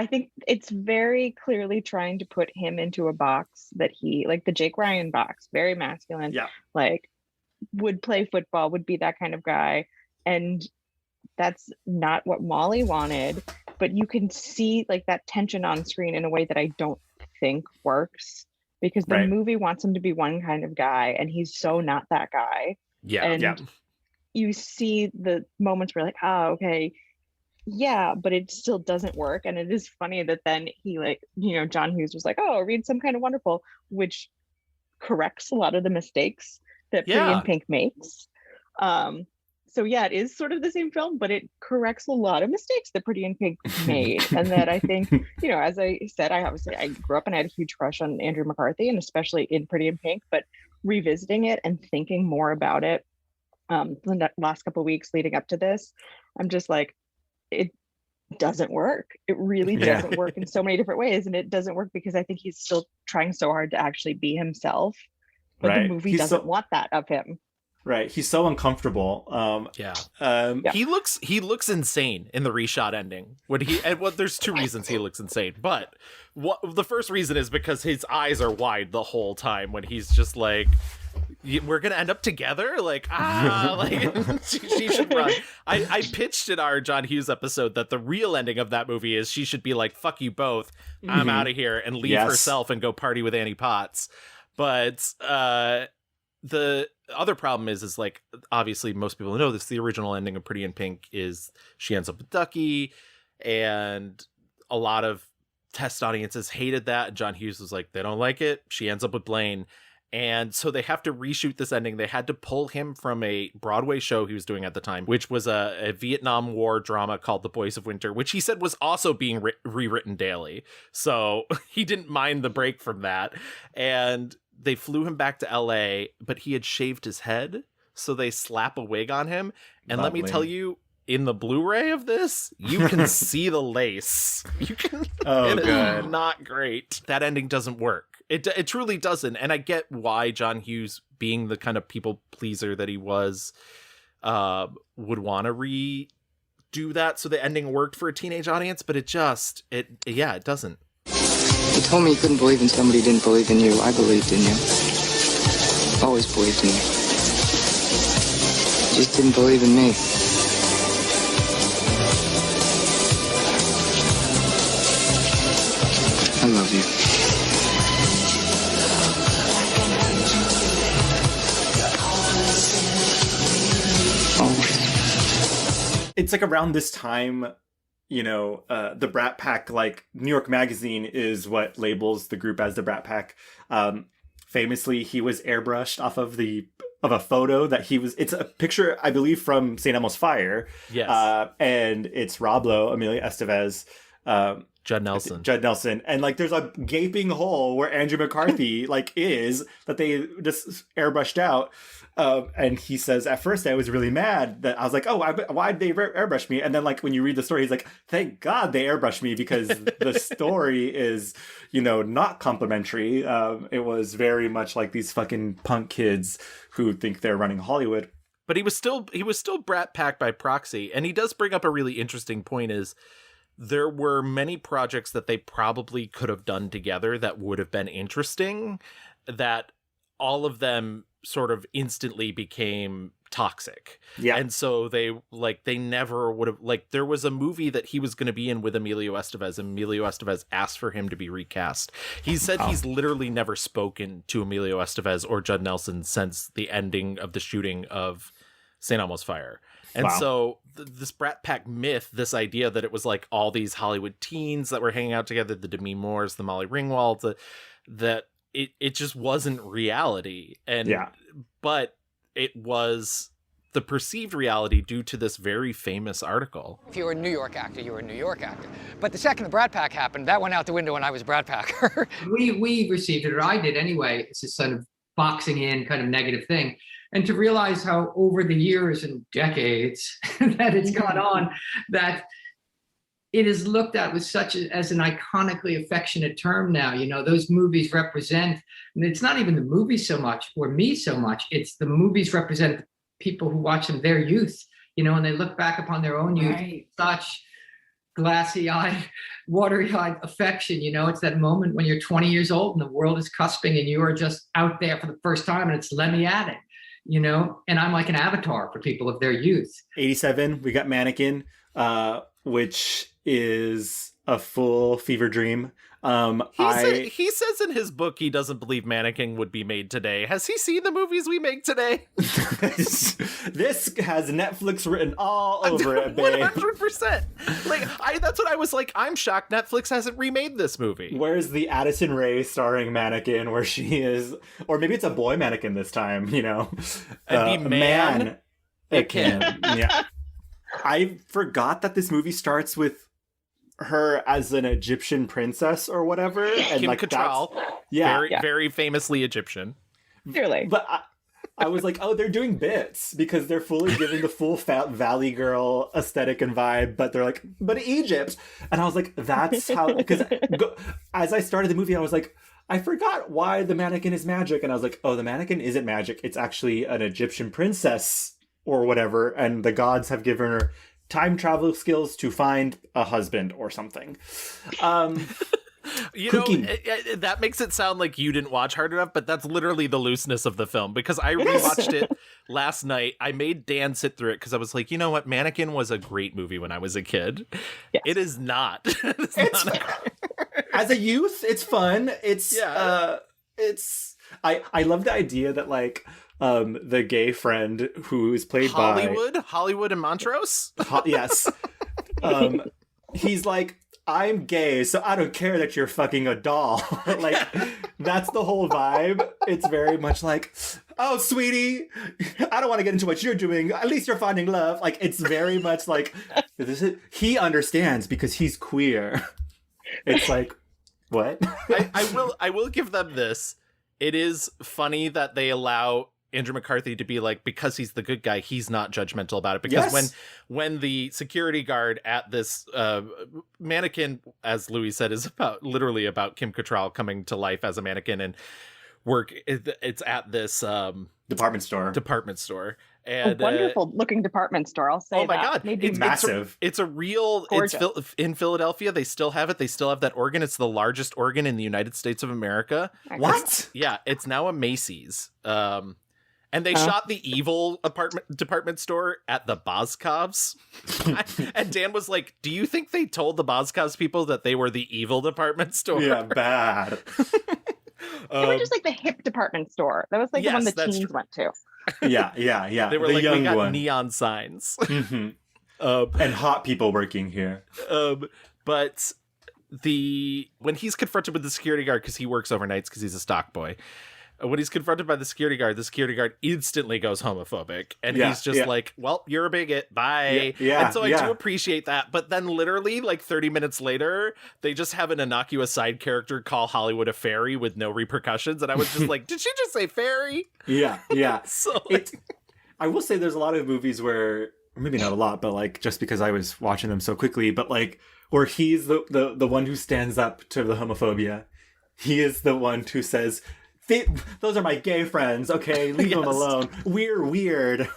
think it's very clearly trying to put him into a box that he, like the Jake Ryan box, very masculine, like would play football, would be that kind of guy. And that's not what Molly wanted, but you can see like that tension on screen in a way that I don't think works, because the movie wants him to be one kind of guy and he's so not that guy. You see the moments where like, oh, okay, yeah, but it still doesn't work. And it is funny that then he like, John Hughes was like, oh, read Some Kind of Wonderful, which corrects a lot of the mistakes that Pretty in Pink makes. So yeah, it is sort of the same film, but it corrects a lot of mistakes that Pretty in Pink made. And that I think, as I said, I grew up and I had a huge crush on Andrew McCarthy, and especially in Pretty in Pink, but revisiting it and thinking more about it the last couple of weeks leading up to this, I'm just like, it doesn't work. It really doesn't work in so many different ways. And it doesn't work because I think he's still trying so hard to actually be himself. But the movie doesn't want that of him.
Right. He's so uncomfortable.
He looks insane in the reshot ending. There's two reasons he looks insane. But the first reason is because his eyes are wide the whole time when he's just like, we're gonna end up together, she should run. I pitched in our John Hughes episode that the real ending of that movie is she should be like, fuck you both, I'm out of here, and leave herself and go party with Annie Potts. But the other problem is like, obviously most people know this, the original ending of Pretty in Pink is she ends up with Ducky, and a lot of test audiences hated that. John Hughes was like, they don't like it, she ends up with Blaine. And so they have to reshoot this ending. They had to pull him from a Broadway show he was doing at the time, which was a Vietnam War drama called The Boys of Winter, which he said was also being rewritten daily. So he didn't mind the break from that. And they flew him back to LA, but he had shaved his head. So they slap a wig on him. And Let me tell you, in the Blu-ray of this, you can see the lace. You can. Oh, good. Not great. That ending doesn't work. It truly doesn't. And I get why John Hughes, being the kind of people pleaser that he was, would want to redo that so the ending worked for a teenage audience, but it doesn't.
You told me you couldn't believe in somebody who didn't believe in you. I believed in you. Always believed in you. Just didn't believe in me. I love you.
It's like around this time, the Brat Pack, like New York Magazine is what labels the group as the Brat Pack. Famously, he was airbrushed off of a photo that it's a picture, I believe, from St. Elmo's Fire.
Yes.
And it's Rob Lowe, Emilio Estevez,
Judd Nelson.
And like there's a gaping hole where Andrew McCarthy is that they just airbrushed out. And he says, at first I was really mad that I was like, oh, why'd they airbrush me? And then like when you read the story, he's like, thank God they airbrushed me because the story is, not complimentary. It was very much like these fucking punk kids who think they're running Hollywood.
But he was still Brat Pack by proxy. And he does bring up a really interesting point is, there were many projects that they probably could have done together that would have been interesting, that all of them sort of instantly became toxic. Yeah. And so they never would have, there was a movie that he was going to be in with Emilio Estevez, and Emilio Estevez asked for him to be recast. He said he's literally never spoken to Emilio Estevez or Judd Nelson since the ending of the shooting of St. Elmo's Fire. And so this Brat Pack myth, this idea that it was like all these Hollywood teens that were hanging out together, the Demi Moores, the Molly Ringwalds, that it just wasn't reality. But it was the perceived reality due to this very famous article.
If you were a New York actor, you were a New York actor. But the second the Brat Pack happened, that went out the window when I was a Brat Packer.
we received it, or I did anyway. It's this sort of boxing in kind of negative thing. And to realize how over the years and decades that it's gone on, that it is looked at with as an iconically affectionate term now. Those movies represent, and it's not even the movies so much, or me so much, it's the movies represent people who watch them, their youth, and they look back upon their own youth, right. Such glassy-eyed, watery-eyed affection. It's that moment when you're 20 years old and the world is cusping and you are just out there for the first time and it's let me at it. And I'm like an avatar for people of their youth.
87, we got Mannequin, which is a full fever dream.
He says in his book he doesn't believe Mannequin would be made today. Has he seen the movies we make today?
This has Netflix written all over it, babe.
100%. That's what I was like. I'm shocked Netflix hasn't remade this movie.
Where's the Addison Rae starring Mannequin, where she is, or maybe it's a boy Mannequin this time?
And be man.
It can. Yeah. I forgot that this movie starts with her as an Egyptian princess or whatever. And
Kim
like
Cattrall.
Yeah.
Very famously Egyptian.
Clearly.
But I was like, oh, they're doing bits because they're fully giving the full Valley Girl aesthetic and vibe, but they're like, but Egypt. And I was like, that's how, because as I started the movie, I was like, I forgot why the mannequin is magic. And I was like, oh, the mannequin isn't magic. It's actually an Egyptian princess or whatever. And the gods have given her time travel skills to find a husband or something.
You know, that makes it sound like you didn't watch hard enough, but that's literally the looseness of the film, because I rewatched it last night. I made Dan sit through it because I was like, you know what? Mannequin was a great movie when I was a kid. Yes. It is not. It's not
as a youth, it's fun. It's I love the idea that like the gay friend who is played by
Hollywood and Montrose.
Yes. He's like, I'm gay, so I don't care that you're fucking a doll. Like, that's the whole vibe. It's very much like, oh, sweetie, I don't want to get into what you're doing. At least you're finding love. Like, it's very much like, he understands because he's queer. It's like, what?
I will give them this. It is funny that they allow Andrew McCarthy to be like, because he's the good guy, he's not judgmental about it. Because when the security guard at this mannequin, as Louis said, is literally about Kim Cattrall coming to life as a mannequin and work. It's at this
department store.
A
And
wonderful looking department store. I'll say.
Oh my God.
It's massive.
It's a real, in Philadelphia. They still have it. They still have that organ. It's the largest organ in the United States of America.
What?
Yeah. It's now a Macy's. And they shot the evil department store at the Boscovs. And Dan was like, do you think they told the Boscovs people that they were the evil department store?
Yeah, bad.
They were just like the hip department store. That was like the one the teens went to.
Yeah.
They were
the
like,
young
we got
one.
neon signs.
Mm-hmm. And hot people working here.
But when he's confronted with the security guard, because he works overnights because he's a stock boy, when he's confronted by the security guard instantly goes homophobic. And he's just like, well, you're a bigot. Bye.
Yeah,
and so I do appreciate that. But then literally like 30 minutes later, they just have an innocuous side character call Hollywood a fairy with no repercussions. And I was just like, did she just say fairy?
Yeah.
So
I will say there's a lot of movies where, maybe not a lot, but like just because I was watching them so quickly, but like where he's the one who stands up to the homophobia. He is the one who says, those are my gay friends, okay? Leave them alone. We're weird.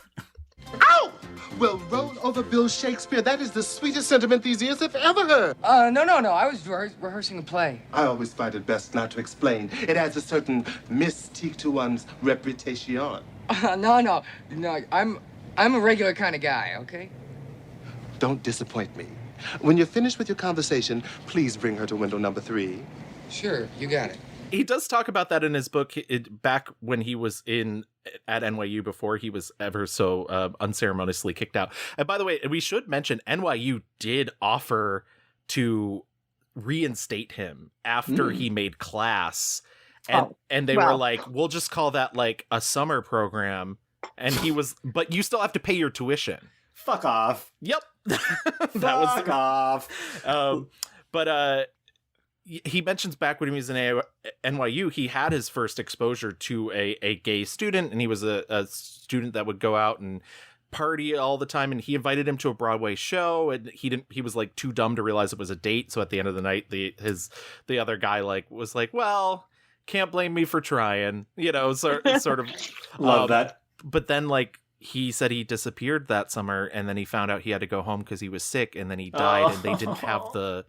Ow! Well, roll over Bill Shakespeare. That is the sweetest sentiment these ears have ever heard.
No. I was rehearsing a play.
I always find it best not to explain. It adds a certain mystique to one's reputation.
No. I'm a regular kind of guy, okay?
Don't disappoint me. When you're finished with your conversation, please bring her to window number 3.
Sure, you got it.
He does talk about that in his book back when he was at NYU before he was ever so unceremoniously kicked out. And by the way, we should mention NYU did offer to reinstate him after he made class. And they were like, we'll just call that like a summer program. And he was, but you still have to pay your tuition.
Fuck off.
Yep.
Fuck off.
But he mentions back when he was in NYU, he had his first exposure to a gay student, and he was a student that would go out and party all the time, and he invited him to a Broadway show, and he was like too dumb to realize it was a date. So at the end of the night, the other guy was like, well, can't blame me for trying, sort of
love that.
But then like he said he disappeared that summer, and then he found out he had to go home because he was sick, and then he died, and they didn't have the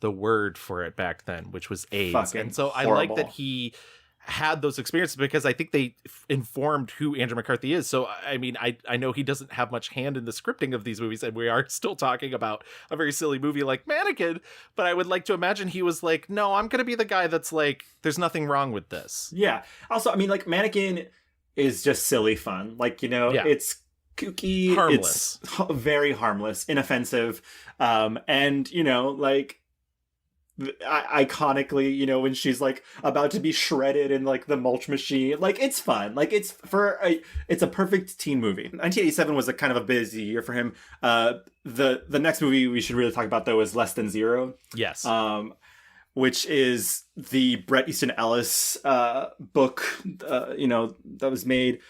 word for it back then, which was AIDS.
Fucking
and so
horrible.
I like that he had those experiences because I think they informed who Andrew McCarthy is. So, I mean, I know he doesn't have much hand in the scripting of these movies, and we are still talking about a very silly movie like Mannequin, but I would like to imagine he was like, no, I'm going to be the guy that's like, there's nothing wrong with this.
Yeah. Also, I mean, like, Mannequin is just silly fun. Like, it's kooky.
Harmless.
It's very harmless, inoffensive. And, like, iconically, you know, when she's like about to be shredded in like the mulch machine. Like, it's fun. Like, it's a perfect teen movie. 1987 was a kind of a busy year for him. The next movie we should really talk about though is Less Than Zero.
Yes.
Which is the Bret Easton Ellis book, you know, that was made,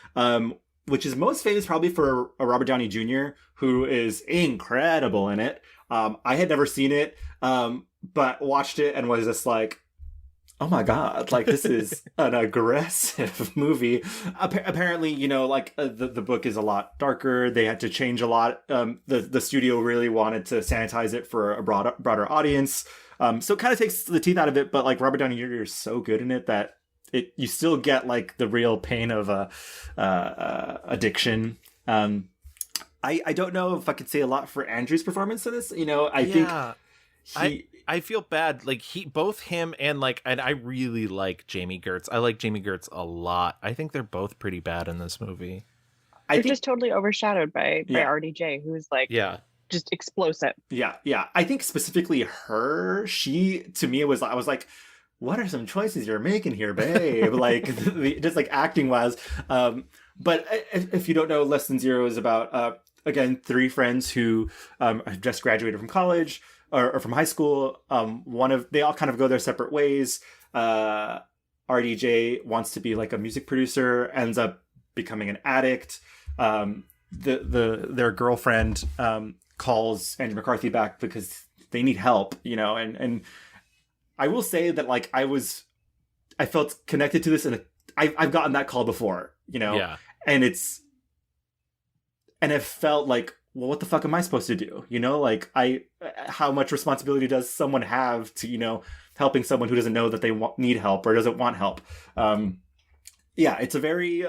which is most famous probably for Robert Downey Jr., who is incredible in it. I had never seen it, but watched it and was just like, oh my God, like, this is an aggressive movie. Apparently, you know, like, the book is a lot darker. They had to change a lot. The studio really wanted to sanitize it for a broader audience. So it kind of takes the teeth out of it, but like Robert Downey Jr. is so good in it that you still get like the real pain of addiction. I don't know if I could say a lot for Andrew's performance in this. You know, I think
I feel bad. Like both him and I really like Jamie Gertz. I like Jamie Gertz a lot. I think they're both pretty bad in this movie.
They're just totally overshadowed by RDJ, who's like, just explosive.
Yeah. I think specifically her, to me, I was like, what are some choices you're making here, babe? Like, just like acting wise. But if you don't know, Less Than Zero is about, again, three friends who have just graduated from college or from high school. They all kind of go their separate ways. RDJ wants to be like a music producer, ends up becoming an addict. Their girlfriend, calls Andrew McCarthy back because they need help, you know, and I will say that like I felt connected to this, and I've gotten that call before, you know, and it felt like, well, what the fuck am I supposed to do? You know, like how much responsibility does someone have to, you know, helping someone who doesn't know that they need help or doesn't want help? It's a very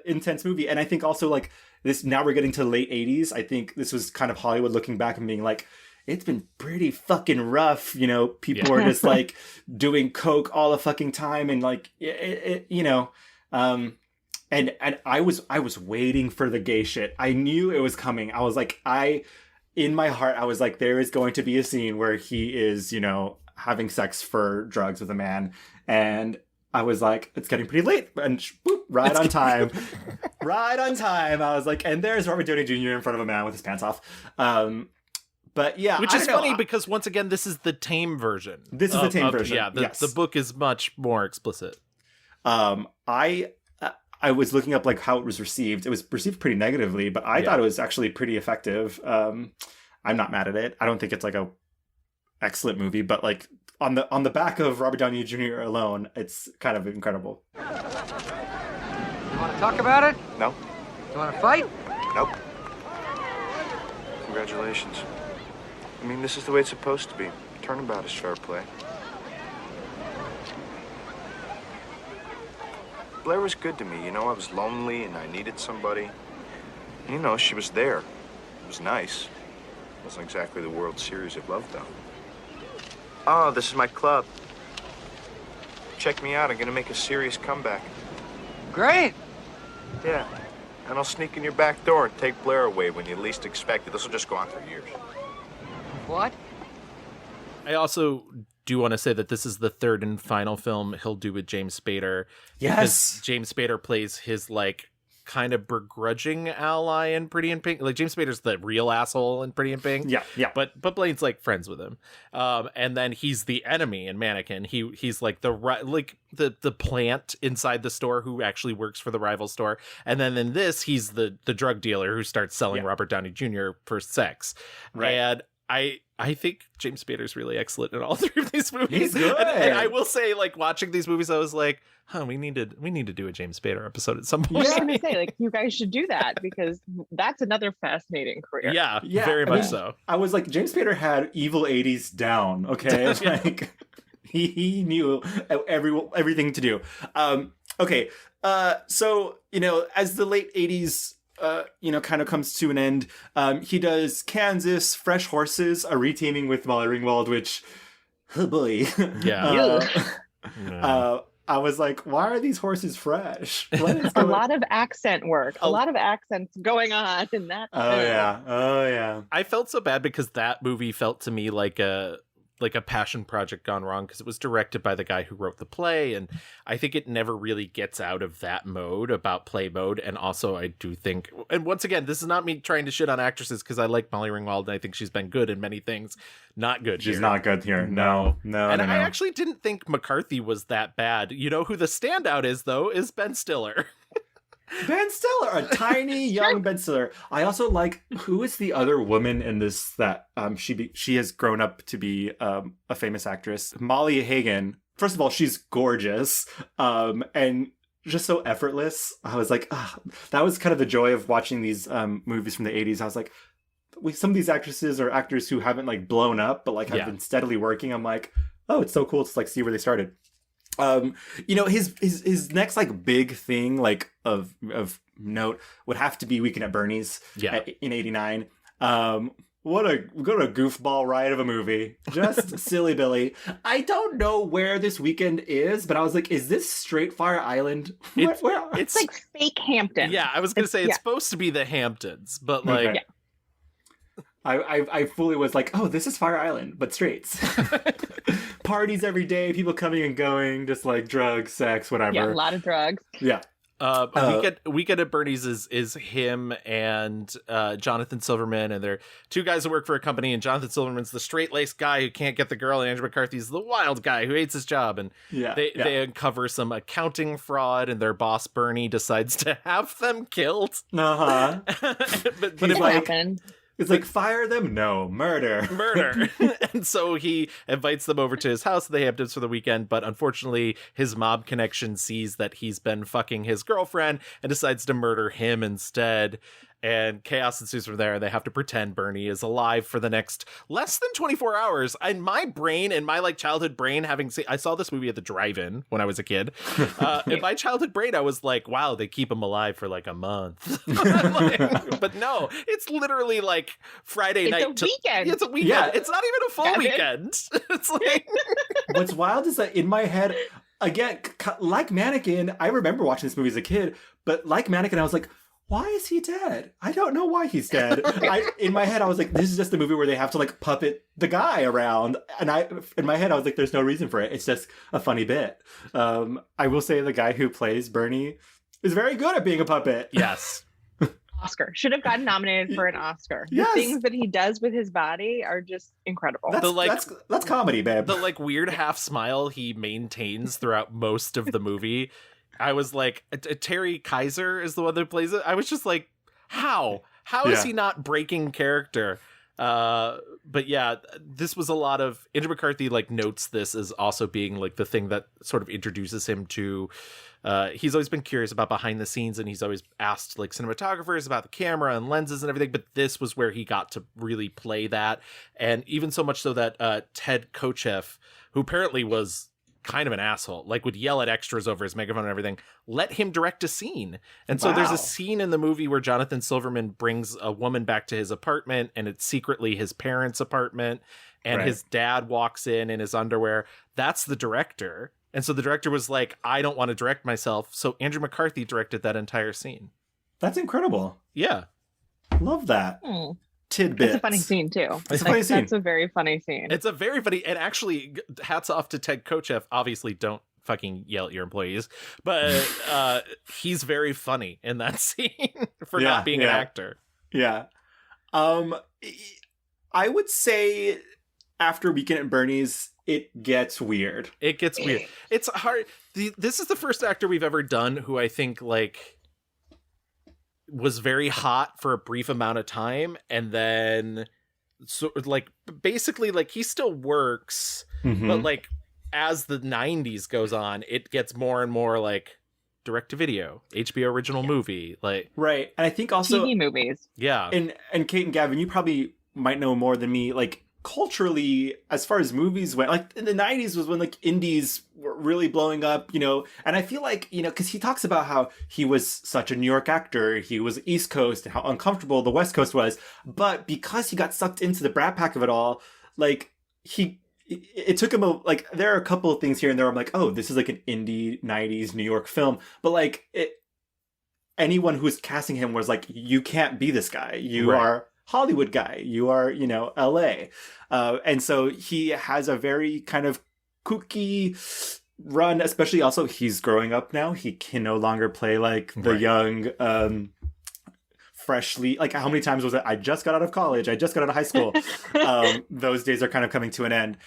intense movie, and I think also like this, now we're getting to the late 80s. I think this was kind of Hollywood looking back and being like, it's been pretty fucking rough. You know, people were just like doing coke all the fucking time. And like, you know, and I was waiting for the gay shit. I knew it was coming. I was like, in my heart, I was like, there is going to be a scene where he is, you know, having sex for drugs with a man. And I was like, it's getting pretty late, and boop, right on time. I was like, and there's Robert Downey Jr. in front of a man with his pants off. But yeah,
which is funny because once again, this is the tame version.
This is the tame version.
Yeah, the book is much more explicit.
I was looking up like how it was received. It was received pretty negatively, but I thought it was actually pretty effective. I'm not mad at it. I don't think it's like a excellent movie, but like on the back of Robert Downey Jr. alone, it's kind of incredible.
You want to talk about it?
No.
You want to fight?
Nope. Congratulations. I mean, this is the way it's supposed to be. Turnabout is fair play. Blair was good to me, you know. I was lonely and I needed somebody. You know, she was there. It was nice. It wasn't exactly the World Series of love, though. Oh, this is my club. Check me out. I'm gonna make a serious comeback.
Great.
Yeah. And I'll sneak in your back door and take Blair away when you least expect it. This will just go on for years.
What?
I also do want to say that this is the third and final film he'll do with James Spader.
Yes.
Because James Spader plays his like kind of begrudging ally in Pretty in Pink. Like James Spader's the real asshole in Pretty in Pink.
Yeah.
But Blaine's like friends with him. And then he's the enemy in Mannequin. He's like the plant inside the store who actually works for the rival store. And then in this, he's the drug dealer who starts selling Robert Downey Jr. for sex.
Right.
And I think James Spader's really excellent in all three of these movies.
He's good.
And I will say, like, watching these movies, I was like, we need to do a James Spader episode at some point.
I was going to say, like, you guys should do that because that's another fascinating career.
Yeah, very much so.
I was like, James Spader had evil 80s down, okay? Like, he knew everything to do. Okay, so, you know, as the late 80s kind of comes to an end. He does Kansas, Fresh Horses, a reteaming with Molly Ringwald, which, oh boy.
Yeah.
I was like, why are these horses fresh?
A lot of accent work. A lot of accents going on in that film.
Oh, yeah.
I felt so bad because that movie felt to me like a like a passion project gone wrong, because it was directed by the guy who wrote the play, and I think it never really gets out of that mode about play mode. And also I do think, and once again, this is not me trying to shit on actresses, because I like Molly Ringwald and I think she's been good in many things. Not good
She's
here.
not good here. No.
And I actually didn't think McCarthy was that bad. You know who the standout is, though, is Ben Stiller.
Ben Stiller, a tiny young Ben Stiller. I also like, who is the other woman in this that she has grown up to be a famous actress? Molly Hagan. First of all, she's gorgeous and just so effortless. I was like, that was kind of the joy of watching these movies from the 80s. I was like, some of these actresses or actors who haven't like blown up, but like have been steadily working. I'm like, oh, it's so cool to like see where they started. You know, his next like big thing like of note would have to be Weekend at Bernie's in '89. What a goofball ride of a movie. Just silly Billy. I don't know where this weekend is, but I was like, is this straight Fire Island? Where?
It's like fake Hampton.
Yeah, I was gonna say it's supposed to be the Hamptons, but like
okay. I fully was like, oh, this is Fire Island, but straights. Parties every day, people coming and going, just like drugs, sex, whatever.
Yeah, a lot of drugs.
Yeah.
Weekend at Bernie's is him and Jonathan Silverman, and they're two guys that work for a company, and Jonathan Silverman's the straight-laced guy who can't get the girl, and Andrew McCarthy's the wild guy who hates his job, and they uncover some accounting fraud, and their boss Bernie decides to have them killed.
but
it happened.
It's like, fire them? No, murder.
And so he invites them over to his house in the Hamptons for the weekend, but unfortunately his mob connection sees that he's been fucking his girlfriend and decides to murder him instead. And chaos ensues from there, and they have to pretend Bernie is alive for the next less than 24 hours. And my brain, and my like childhood brain, I saw this movie at the drive-in when I was a kid. In my childhood brain, I was like, wow, they keep him alive for like a month. But no, it's literally like Friday night.
It's a weekend.
It's a weekend.
Yeah.
It's not even a full weekend. It's like...
What's wild is that in my head, again, like Mannequin, I remember watching this movie as a kid, but like Mannequin, I was like, why is he dead? I don't know why he's dead. In my head, I was like, this is just a movie where they have to like puppet the guy around. And in my head, I was like, there's no reason for it. It's just a funny bit. I will say the guy who plays Bernie is very good at being a puppet.
Yes.
Oscar. Should have gotten nominated for an Oscar.
Yes.
The things that he does with his body are just incredible.
That's comedy, babe.
The like weird half smile he maintains throughout most of the movie. I was like, Terry Kaiser is the one that plays it. I was just like, how is he not breaking character? But yeah, this was a lot of Andrew McCarthy like notes this as also being like the thing that sort of introduces him to he's always been curious about behind the scenes, and he's always asked like cinematographers about the camera and lenses and everything, but this was where he got to really play that. And even so much so that Ted Kochev, who apparently was kind of an asshole, like would yell at extras over his megaphone and everything, let him direct a scene. And so there's a scene in the movie where Jonathan Silverman brings a woman back to his apartment, and it's secretly his parents' apartment, and his dad walks in his underwear. That's the director. And so the director was like, I don't want to direct myself. So Andrew McCarthy directed that entire scene.
That's incredible.
Yeah.
Love that. Tidbits.
It's a funny scene too.
It's a funny scene.
That's a very funny scene.
It's a very funny, and actually hats off to Ted Kochev. Obviously don't fucking yell at your employees, but he's very funny in that scene for not being an actor.
Yeah. I would say after Weekend at Bernie's, it gets weird.
It's hard. This is the first actor we've ever done who I think like was very hot for a brief amount of time, and then so like basically like he still works, but like as the 90s goes on, it gets more and more like direct to video, HBO original movie, like
and I think also
TV movies.
And Kate and Gavin, you probably might know more than me, like culturally, as far as movies went, like in the 90s was when like indies were really blowing up, you know, and I feel like, you know, because he talks about how he was such a New York actor, he was East Coast, and how uncomfortable the West Coast was, but because he got sucked into the Brat Pack of it all, like it took him like there are a couple of things here and there I'm like, oh, this is like an indie 90s New York film, but like anyone who's casting him was like, you can't be this guy, you are Hollywood guy. You are, LA. And so he has a very kind of kooky run, especially also he's growing up now. He can no longer play like the young, freshly, like how many times was it? I just got out of college. I just got out of high school. Those days are kind of coming to an end.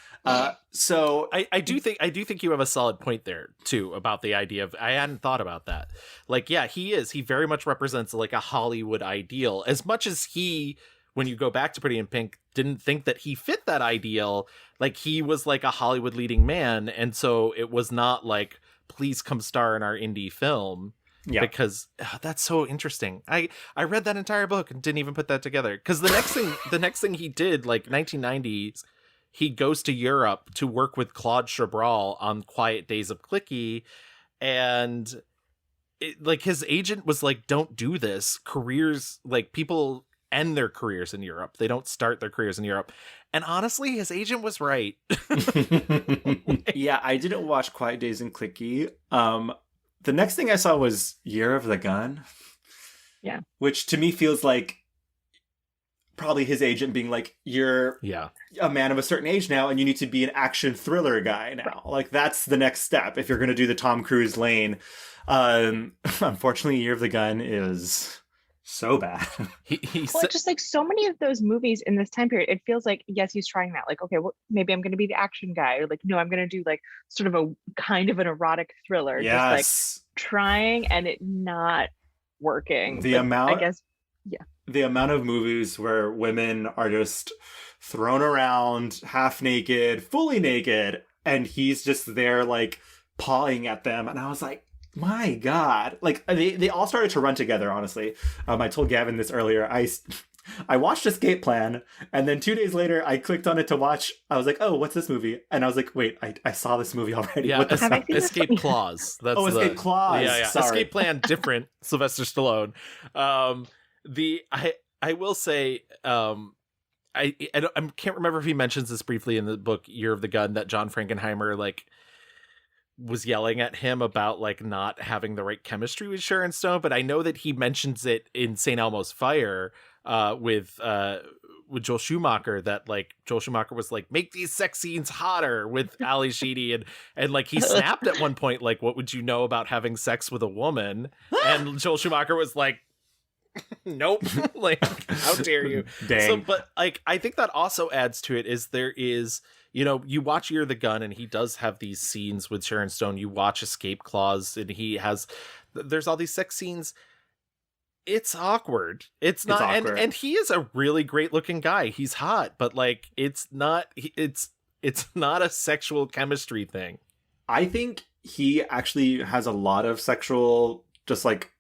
So
I do think you have a solid point there too about the idea of, I hadn't thought about that. Like, yeah, he very much represents like a Hollywood ideal, as much as he, when you go back to Pretty in Pink, didn't think that he fit that ideal. Like, he was like a Hollywood leading man. And so it was not like, please come star in our indie film. Yeah, because that's so interesting. I read that entire book and didn't even put that together. Because the next thing he did, like 1990s, he goes to Europe to work with Claude Chabrol on Quiet Days of Clicky, and like his agent was like, "Don't do this. Careers, like, people end their careers in Europe. They don't start their careers in Europe." And honestly, his agent was right.
Yeah, I didn't watch Quiet Days and Clicky. The next thing I saw was Year of the Gun.
Yeah.
Which to me feels like probably his agent being like, you're a man of a certain age now and you need to be an action thriller guy now. Right. Like, that's the next step if you're going to do the Tom Cruise lane. Unfortunately, Year of the Gun is so bad.
Just like so many of those movies in this time period, it feels like, yes, he's trying that. Like, okay, well, maybe I'm going to be the action guy, or like, no, I'm going to do like sort of a kind of an erotic thriller.
Yes.
Just like trying and it not working.
The amount of movies where women are just thrown around half naked, fully naked, and he's just there like pawing at them. And I was like, my God, like they all started to run together, honestly. I told Gavin this earlier. I watched Escape Plan, and then 2 days later, I clicked on it to watch. I was like, oh, what's this movie? And I was like, wait, I saw this movie already.
Yeah, Escape Clause. That's
Escape Clause.
Yeah.
Sorry.
Escape Plan, different. Sylvester Stallone. I will say, I can't remember if he mentions this briefly in the book Year of the Gun, that John Frankenheimer like was yelling at him about like not having the right chemistry with Sharon Stone, but I know that he mentions it in St. Elmo's Fire with Joel Schumacher, that like Joel Schumacher was like, make these sex scenes hotter with Ali Sheedy, and like he snapped at one point like, what would you know about having sex with a woman? And Joel Schumacher was like, nope. Like, how dare you?
Dang.
So, but like, I think that also adds to it is there is, you watch Year of the Gun and he does have these scenes with Sharon Stone. You watch Escape Clause and there's all these sex scenes. It's awkward. It's not, awkward. And he is a really great looking guy. He's hot, but like, it's not a sexual chemistry thing.
I think he actually has a lot of sexual, just like,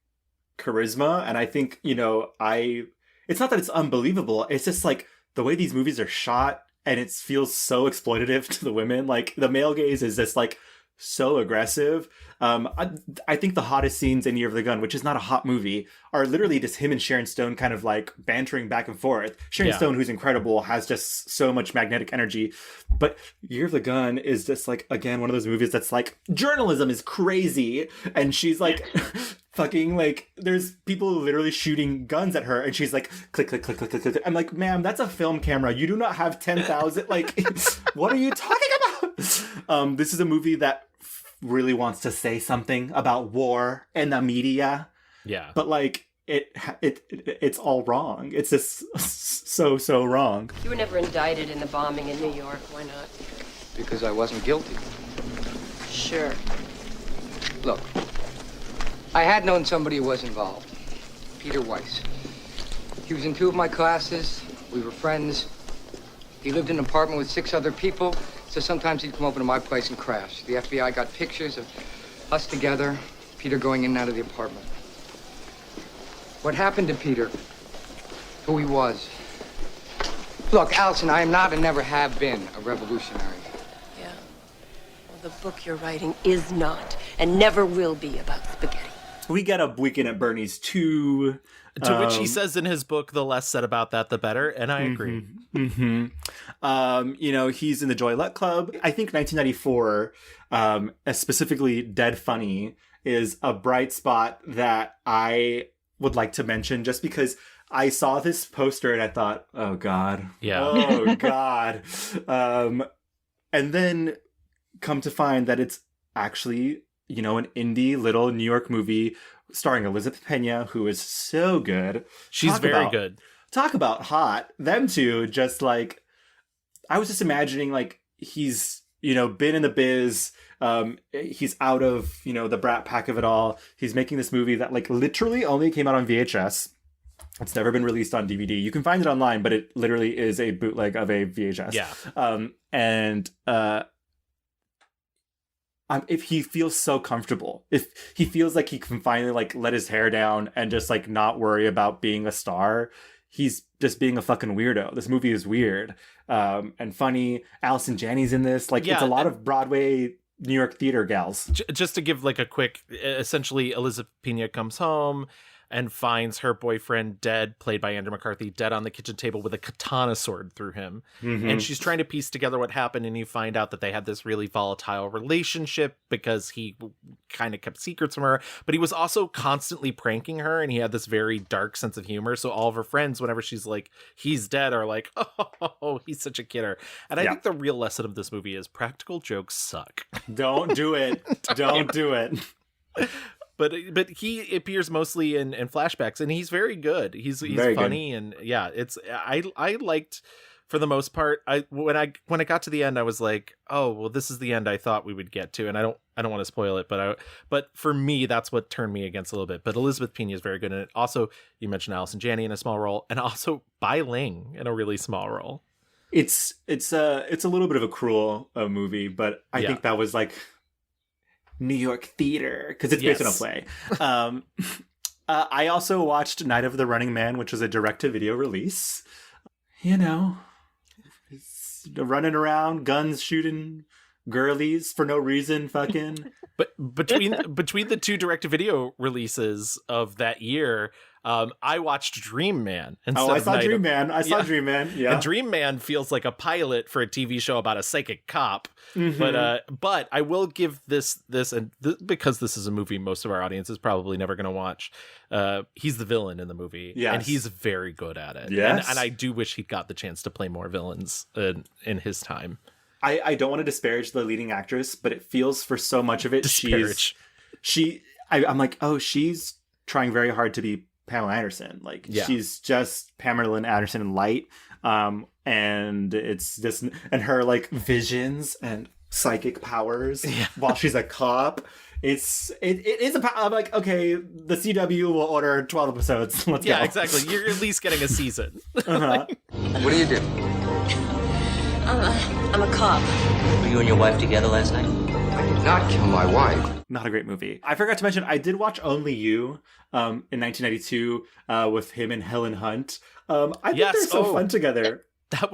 charisma, and I think it's not that it's unbelievable, it's just like the way these movies are shot, and it feels so exploitative to the women. Like, the male gaze is just like so aggressive. I think the hottest scenes in Year of the Gun, which is not a hot movie, are literally just him and Sharon Stone kind of like bantering back and forth. Sharon Stone, who's incredible, has just so much magnetic energy. But Year of the Gun is just like, again, one of those movies that's like, journalism is crazy. And she's like, fucking like, there's people literally shooting guns at her. And she's like, click, click, click, click, click, click. I'm like, ma'am, that's a film camera. You do not have 10,000. Like, what are you talking about? This is a movie that really wants to say something about war and the media.
Yeah.
But like, it's all wrong. It's just so wrong.
You were never indicted in the bombing in New York. Why not?
Because I wasn't guilty.
Sure.
Look, I had known somebody who was involved. Peter Weiss. He was in 2 of my classes. We were friends. He lived in an apartment with 6 other people, so sometimes he'd come over to my place and crash. The FBI got pictures of us together, Peter going in and out of the apartment. What happened to Peter? Who he was. Look, Allison, I am not and never have been a revolutionary.
Yeah. Well, the book you're writing is not and never will be about spaghetti.
We get a Weekend at Bernie's 2.
To which he says in his book, the less said about that, the better. And I agree.
He's in the Joy Luck Club. I think 1994, specifically Dead Funny, is a bright spot that I would like to mention, just because I saw this poster and I thought, oh God.
Yeah.
Oh God. And then come to find that it's actually, you know, an indie little New York movie starring Elizabeth Pena, who is so good.
She's very good.
Talk about hot. Them two, just like, I was just imagining, like, he's, you know, been in the biz. He's out of, you know, the brat pack of it all. He's making this movie that, like, literally only came out on VHS. It's never been released on DVD. You can find it online, but it literally is a bootleg of a VHS.
Yeah.
If he feels so comfortable, if he feels like he can finally, like, let his hair down and just, like, not worry about being a star, he's just being a fucking weirdo. This movie is weird and funny. Allison Janney's in this. Like, it's a lot of Broadway, New York theater gals.
Just to give, like, a quick, essentially, Elizabeth Pena comes home and finds her boyfriend dead, played by Andrew McCarthy, dead on the kitchen table with a katana sword through him. Mm-hmm. And she's trying to piece together what happened, and you find out that they had this really volatile relationship because he kind of kept secrets from her, but he was also constantly pranking her, and he had this very dark sense of humor. So all of her friends, whenever she's like, he's dead, are like, oh, he's such a kidder. And I think the real lesson of this movie is practical jokes suck.
Don't do it. Don't do it.
But he appears mostly in flashbacks, and he's very good. He's very funny, good. And yeah, it's I liked, for the most part. When I got to the end, I was like, oh well, this is the end I thought we would get to, and I don't want to spoil it, but for me, that's what turned me against a little bit. But Elizabeth Pena is very good in it. Also, you mentioned Allison Janney in a small role, and also Bai Ling in a really small role.
It's a little bit of a cruel movie, but I think that was like New York theater, because it's based on a play. I also watched Night of the Running Man, which was a direct-to-video release. You know, it's running around, guns shooting girlies for no reason, fucking.
But between the two direct-to-video releases of that year, I watched Dream Man.
I saw Dream Man. Yeah.
And Dream Man feels like a pilot for a TV show about a psychic cop. Mm-hmm. But I will give this because this is a movie most of our audience is probably never going to watch. He's the villain in the movie, and he's very good at it.
Yes.
And I do wish he got the chance to play more villains in his time.
I don't want to disparage the leading actress, but it feels for so much of it I'm like, oh, she's trying very hard to be Pamela Anderson. Like, she's just Pamela Anderson in light. And it's just, and her like visions and psychic powers while she's a cop. It is I'm like, okay, the CW will order 12 episodes. Let's go.
Yeah, exactly. You're at least getting a season.
What do you do?
I'm a cop.
Were you and your wife together last night?
I did not kill my wife.
Not a great movie. I forgot to mention, I did watch Only You in 1992 with him and Helen Hunt. I think they're so fun together.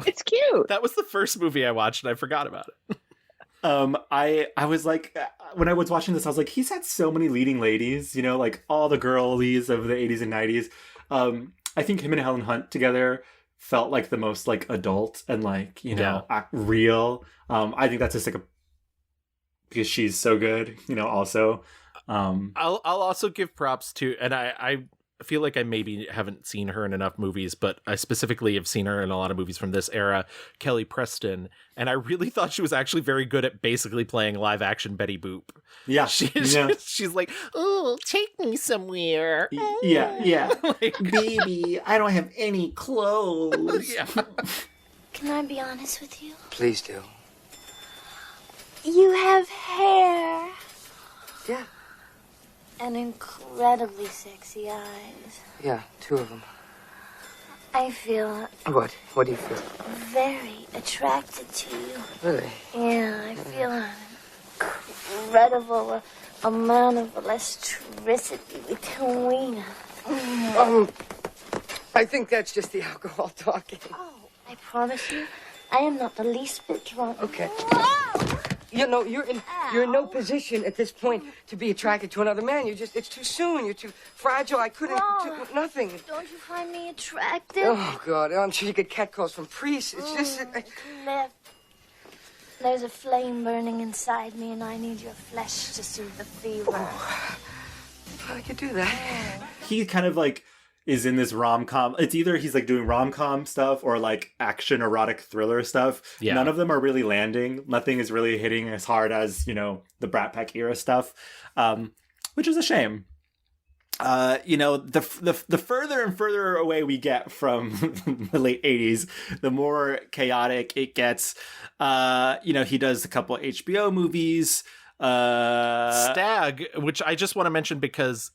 It's cute.
That was the first movie I watched, and I forgot about it.
I was like, when I was watching this, I was like, he's had so many leading ladies, you know, like all the girlies of the 80s and 90s. I think him and Helen Hunt together felt like the most like adult and like, you know, real. I think that's just like because she's so good, you know, also.
I'll also give props to, and I feel like I maybe haven't seen her in enough movies, but I specifically have seen her in a lot of movies from this era, Kelly Preston, and I really thought she was actually very good at basically playing live action Betty Boop.
Yeah.
She's like, oh, take me somewhere.
Yeah. Like, baby, I don't have any clothes.
Can I be honest with you?
Please do.
You have hair.
Yeah.
And incredibly sexy eyes.
Yeah, 2 of them.
I feel...
What? What do you feel?
Very attracted to you.
Really?
Yeah, I feel an incredible amount of electricity between us.
I think that's just the alcohol talking.
Oh, I promise you, I am not the least bit drunk.
Okay.
Whoa!
You know, you're in no position at this point to be attracted to another man. It's too soon. You're too fragile. I couldn't do nothing.
Don't you find me attractive?
Oh, God. I'm sure you get catcalls from priests. It's just...
There's a flame burning inside me, and I need your flesh to soothe the fever.
How could you do that?
He kind of like is in this rom-com. It's either he's like doing rom-com stuff or like action erotic thriller stuff.
Yeah.
None of them are really landing. Nothing is really hitting as hard as, you know, the Brat Pack era stuff, which is a shame. You know, the further and further away we get from the late 80s, the more chaotic it gets. You know, he does a couple HBO movies.
Stag, which I just want to mention because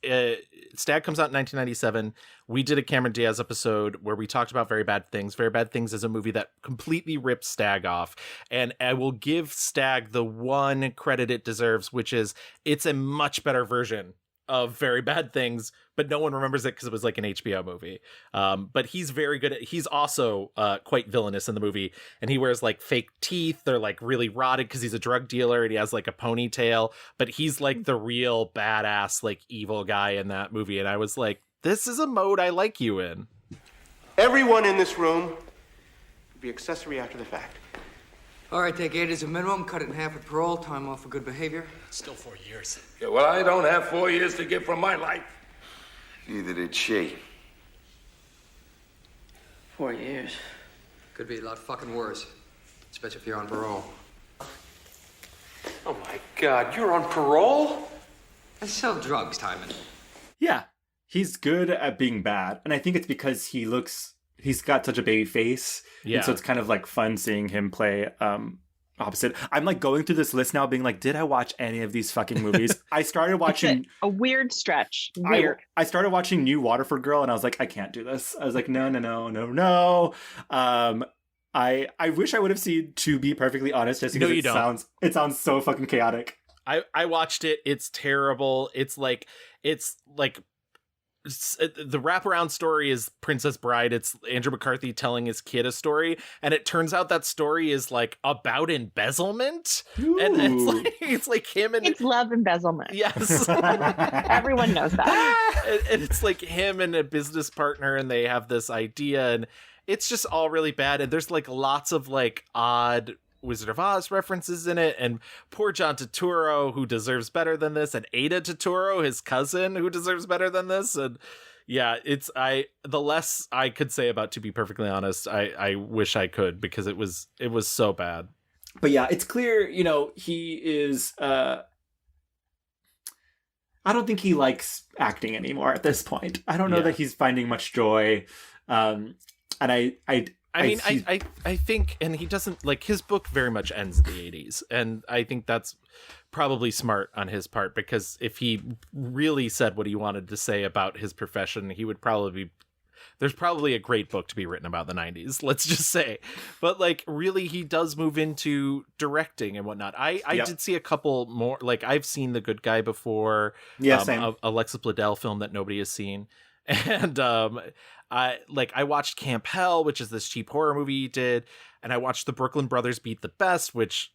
Stag comes out in 1997. We did a Cameron Diaz episode where we talked about Very Bad Things. Very Bad Things is a movie that completely rips Stag off. And I will give Stag the one credit it deserves, which is it's a much better version of Very Bad Things, but no one remembers it because it was like an HBO movie. But he's very good at, he's also quite villainous in the movie, and he wears like fake teeth. They're like really rotted because he's a drug dealer, and he has like a ponytail, but he's like the real badass, like evil guy in that movie. And I was like, this is a mode I like you in.
Everyone in this room will be accessory after the fact.
All right, take 8 as a minimum, cut it in half with parole, time off for good behavior.
Still 4 years.
Yeah, well, I don't have 4 years to give from my life.
Neither did she.
4 years. Could be a lot fucking worse, especially if you're on parole.
Oh my God, you're on parole?
I sell drugs, Timon.
Yeah, he's good at being bad, and I think it's because he's got such a baby face.
Yeah.
And so it's kind of like fun seeing him play opposite. I'm like going through this list now being like, did I watch any of these fucking movies? I started watching
a weird stretch. Weird.
I started watching New Waterford Girl and I was like, I can't do this. I was like, no. I wish I would have seen To Be Perfectly Honest, just because it sounds so fucking chaotic.
I watched it. It's terrible. It's like the wraparound story is Princess Bride. It's Andrew McCarthy telling his kid a story, and it turns out that story is like about embezzlement.
Ooh.
And it's like him and
it's love embezzlement.
Yes.
Everyone knows that.
And it's like him and a business partner, and they have this idea, and it's just all really bad. And there's like lots of like odd Wizard of Oz references in it, and poor John Turturro, who deserves better than this, and Ada Turturro, his cousin, who deserves better than this. And yeah, the less I could say about To Be Perfectly Honest, I wish I could, because it was so bad.
But yeah, it's clear, you know, he is I don't think he likes acting anymore at this point. I don't know that he's finding much joy. And
I think, and he doesn't, like, his book very much ends in the 80s. And I think that's probably smart on his part, because if he really said what he wanted to say about his profession, he would there's probably a great book to be written about the 90s, let's just say. But like, really, he does move into directing and whatnot. I did see a couple more, like, I've seen The Good Guy before.
Yeah, same.
Alexis Bledel film that nobody has seen. And I watched Camp Hell, which is this cheap horror movie he did, and I watched The Brooklyn Brothers Beat the Best, which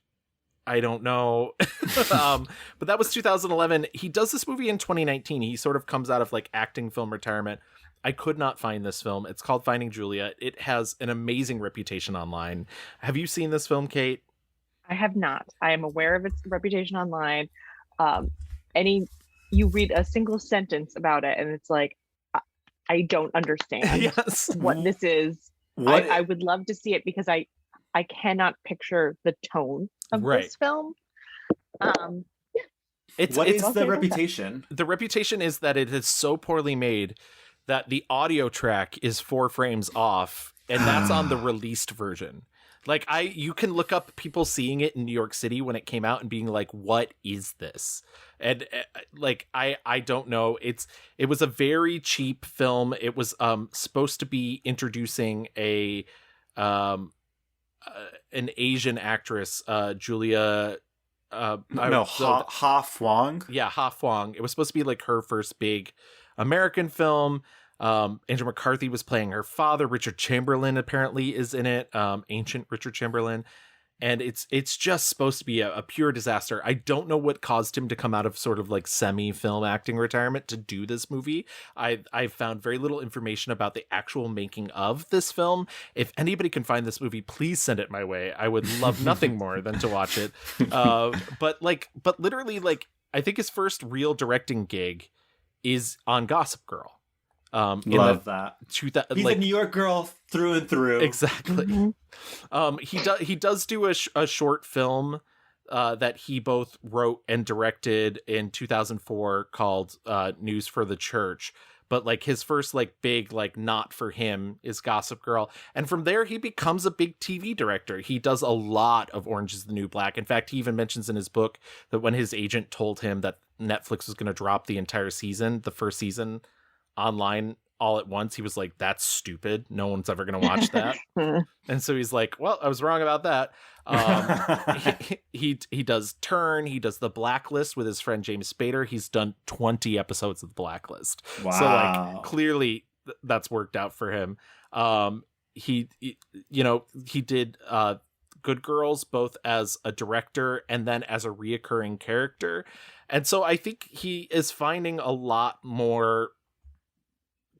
I don't know. But that was 2011. He does this movie in 2019. He sort of comes out of like acting film retirement. I could not find this film. It's called Finding Julia. It has an amazing reputation online. Have you seen this film, Kate?
I have not. I am aware of its reputation online. You read a single sentence about it and it's like, I don't understand what this is. I would love to see it because I cannot picture the tone of this film.
What is the reputation?
The reputation is that it is so poorly made that the audio track is 4 frames off, and that's on the released version. Like, you can look up people seeing it in New York City when it came out and being like, what is this? And like, I don't know. It was a very cheap film. It was supposed to be introducing an Asian actress, Julia.
Ha Fong.
Yeah, Ha Fong. It was supposed to be like her first big American film. Andrew McCarthy was playing her father. Richard Chamberlain apparently is in it. Ancient Richard Chamberlain. And it's just supposed to be a pure disaster. I don't know what caused him to come out of sort of like semi-film acting retirement to do this movie. I've found very little information about the actual making of this film. If anybody can find this movie, please send it my way. I would love nothing more than to watch it. But literally, like, I think his first real directing gig is on Gossip Girl.
Love that. He's a New York girl through and through.
Exactly. He does do a short film that he both wrote and directed in 2004 called News for the Church. But like his first like big like not for him is Gossip Girl, and from there he becomes a big TV director. He does a lot of Orange is the New Black. In fact, he even mentions in his book that when his agent told him that Netflix was going to drop the entire season, the first season, online all at once, he was like, "That's stupid. No one's ever going to watch that." And so he's like, "Well, I was wrong about that." He does Turn. He does The Blacklist with his friend James Spader. He's done 20 episodes of The Blacklist.
Wow.
So like clearly that's worked out for him. He did Good Girls both as a director and then as a reoccurring character. And so I think he is finding a lot more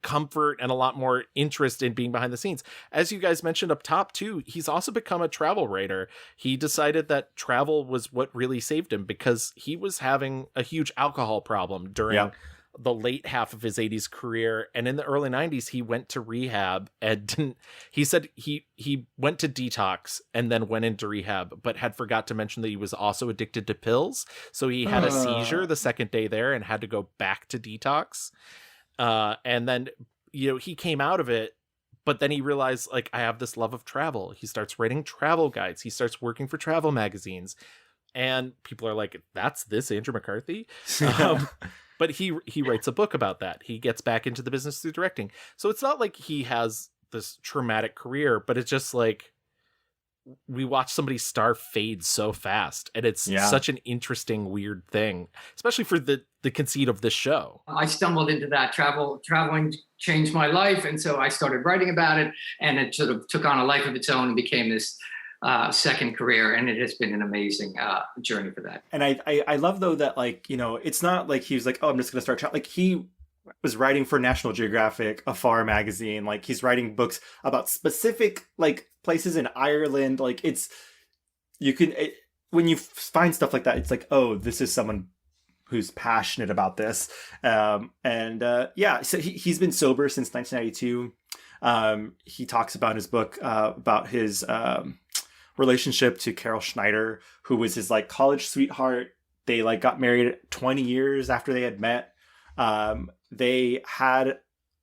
comfort and a lot more interest in being behind the scenes. As you guys mentioned up top too, he's also become a travel writer. He decided that travel was what really saved him because he was having a huge alcohol problem during the late half of his 80s career, and in the early 90s he went to rehab and he said he went to detox and then went into rehab, but had forgot to mention that he was also addicted to pills, so he had a seizure the second day there and had to go back to detox. And then, he came out of it, but then he realized, like, I have this love of travel. He starts writing travel guides. He starts working for travel magazines. And people are like, that's this Andrew McCarthy? But he writes a book about that. He gets back into the business through directing. So it's not like he has this traumatic career, but it's just like, we watch somebody's star fade so fast, and it's such an interesting, weird thing, especially for the conceit of this show.
I stumbled into that. Traveling changed my life, and so I started writing about it, and it sort of took on a life of its own and became this second career, and it has been an amazing journey for that.
And I love though that, like, it's not like he was like, oh, I'm just gonna start like he was writing for National Geographic, Afar magazine. Like, he's writing books about specific like places in Ireland. Like, when you find stuff like that, it's like, oh, this is someone who's passionate about this. So he's been sober since 1992. He talks about in his book about his relationship to Carol Schneider, who was his like college sweetheart. They like got married 20 years after they had met. They had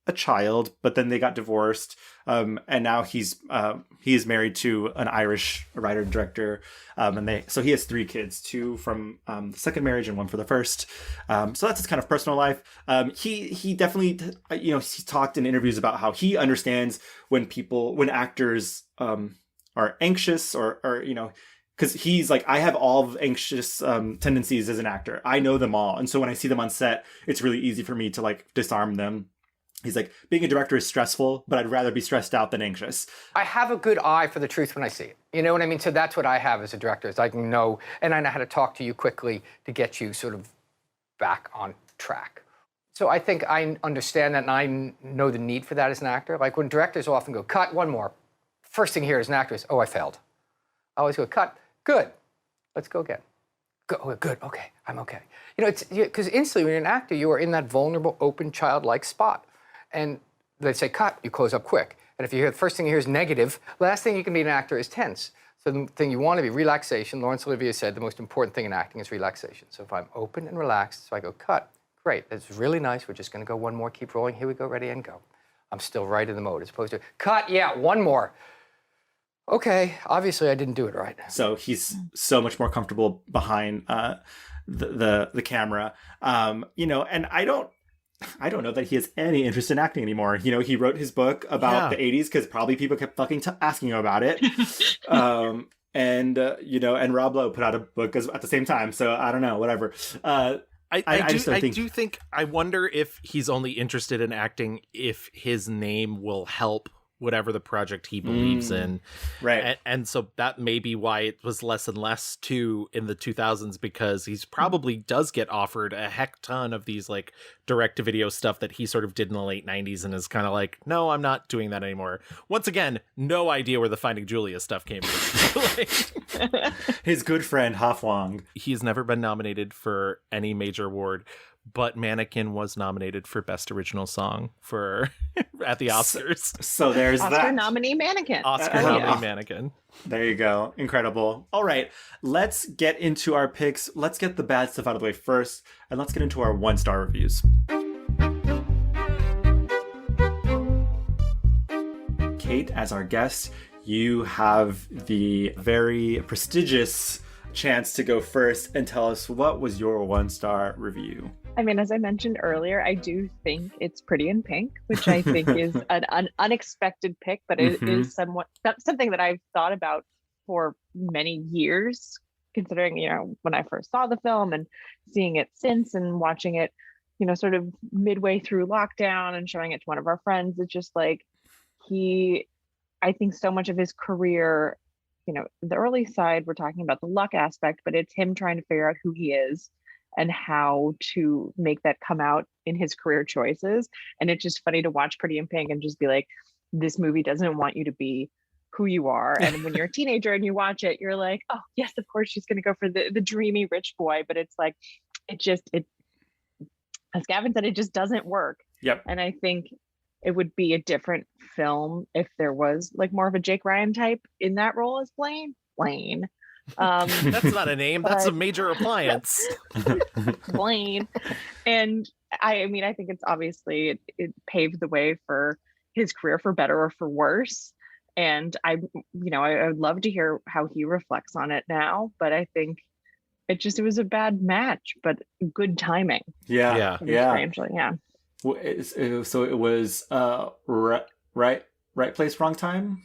a child, but then they got divorced. And now he is married to an Irish writer and director. So he has 3 kids, 2 from the second marriage and 1 for the first. So that's his kind of personal life. He definitely, he talked in interviews about how he understands when actors are anxious or because he's like, I have all of anxious tendencies as an actor. I know them all. And so when I see them on set, it's really easy for me to like disarm them. He's like, being a director is stressful, but I'd rather be stressed out than anxious.
I have a good eye for the truth when I see it. You know what I mean? So that's what I have as a director, is I can know, and I know how to talk to you quickly to get you sort of back on track. So I think I understand that, and I know the need for that as an actor. Like when directors often go, cut, one more. First thing here as an actor is, oh, I failed. I always go, cut, good, let's go again. Go, good, okay, I'm okay. It's because instantly when you're an actor, you are in that vulnerable, open, childlike spot. And they say, cut, you close up quick. And if you hear the first thing you hear is negative, last thing you can be an actor is tense. So the thing you want to be relaxation. Laurence Olivier said the most important thing in acting is relaxation. So if I'm open and relaxed, so I go, cut, great, that's really nice. We're just going to go one more, keep rolling. Here we go, ready, and go. I'm still right in the mode, as opposed to, cut, yeah, one more. Okay, obviously I didn't do it right.
So he's so much more comfortable behind the camera. And I don't know that he has any interest in acting anymore. He wrote his book about the 80s because probably people kept fucking asking him about it. And Rob Lowe put out a book at the same time. So I don't know, whatever.
I wonder if he's only interested in acting if his name will help whatever the project he believes in.
Right.
And so that may be why it was less and less too in the 2000s, because he's probably does get offered a heck ton of these like direct to video stuff that he sort of did in the late 90s and is kind of like, no, I'm not doing that anymore. Once again, no idea where the Finding Julia stuff came from.
His good friend Ha Wang.
He's never been nominated for any major award, but Mannequin was nominated for Best Original Song for at the Oscars.
So there's
Oscar
that.
nominee Mannequin.
Oscar nominee Mannequin.
There you go. Incredible. All right, let's get into our picks. Let's get the bad stuff out of the way first, and let's get into our 1-star reviews. Kate, as our guest, you have the very prestigious chance to go first and tell us what was your 1-star review.
I mean, as I mentioned earlier, I do think it's Pretty in Pink, which I think is an unexpected pick, but it is something that I've thought about for many years, considering, you know, when I first saw the film and seeing it since and watching it, you know, sort of midway through lockdown and showing it to one of our friends. It's just like I think so much of his career, you know, the early side, we're talking about the luck aspect, but it's him trying to figure out who he is and how to make that come out in his career choices. And it's just funny to watch Pretty in Pink and just be like, this movie doesn't want you to be who you are. And when you're a teenager and you watch it, you're like, oh yes, of course she's going to go for the dreamy rich boy. But it's like, it as Gavin said, it just doesn't work.
Yep.
And I think it would be a different film if there was like more of a Jake Ryan type in that role as Blaine.
That's not a name. That's a major appliance.
Blaine. And I mean, I think it's obviously it paved the way for his career for better or for worse. And I would love to hear how he reflects on it now. But I think it was a bad match, but good timing.
Yeah.
Strangely, yeah.
So it was right place, wrong time.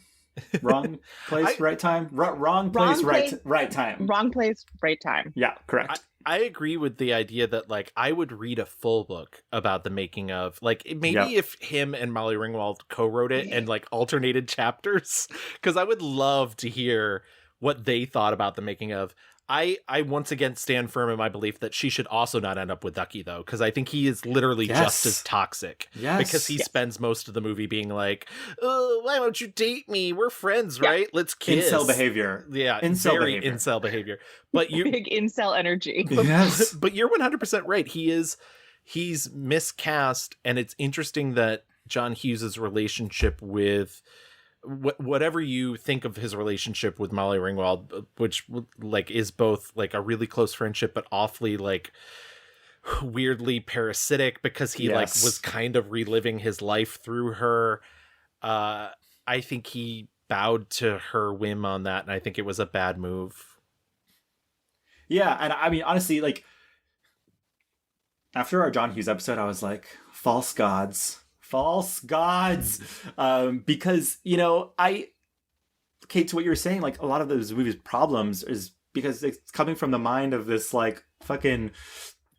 Wrong place, right time. Wrong place, right time.
Wrong place, right time.
Yeah, correct.
I agree with the idea that like I would read a full book about the making of, like, maybe if him and Molly Ringwald co-wrote it and like alternated chapters, because I would love to hear what they thought about the making of. I once again stand firm in my belief that she should also not end up with Ducky, though, because I think he is literally just as toxic.
Yes.
Because he spends most of the movie being like, oh, why don't you date me? We're friends, right? Let's kiss.
Incel behavior.
Yeah,
Incel
incel behavior. But you
big incel energy.
Yes.
But you're 100% right. He's miscast, and it's interesting that John Hughes's relationship with whatever you think of his relationship with Molly Ringwald, which like is both like a really close friendship, but awfully like weirdly parasitic because he like was kind of reliving his life through her. I think he bowed to her whim on that, and I think it was a bad move.
Yeah, and I mean, honestly, like after our John Hughes episode, I was like, false gods, because, you know, Kate, to what you were saying, like a lot of those movies' problems is because it's coming from the mind of this like fucking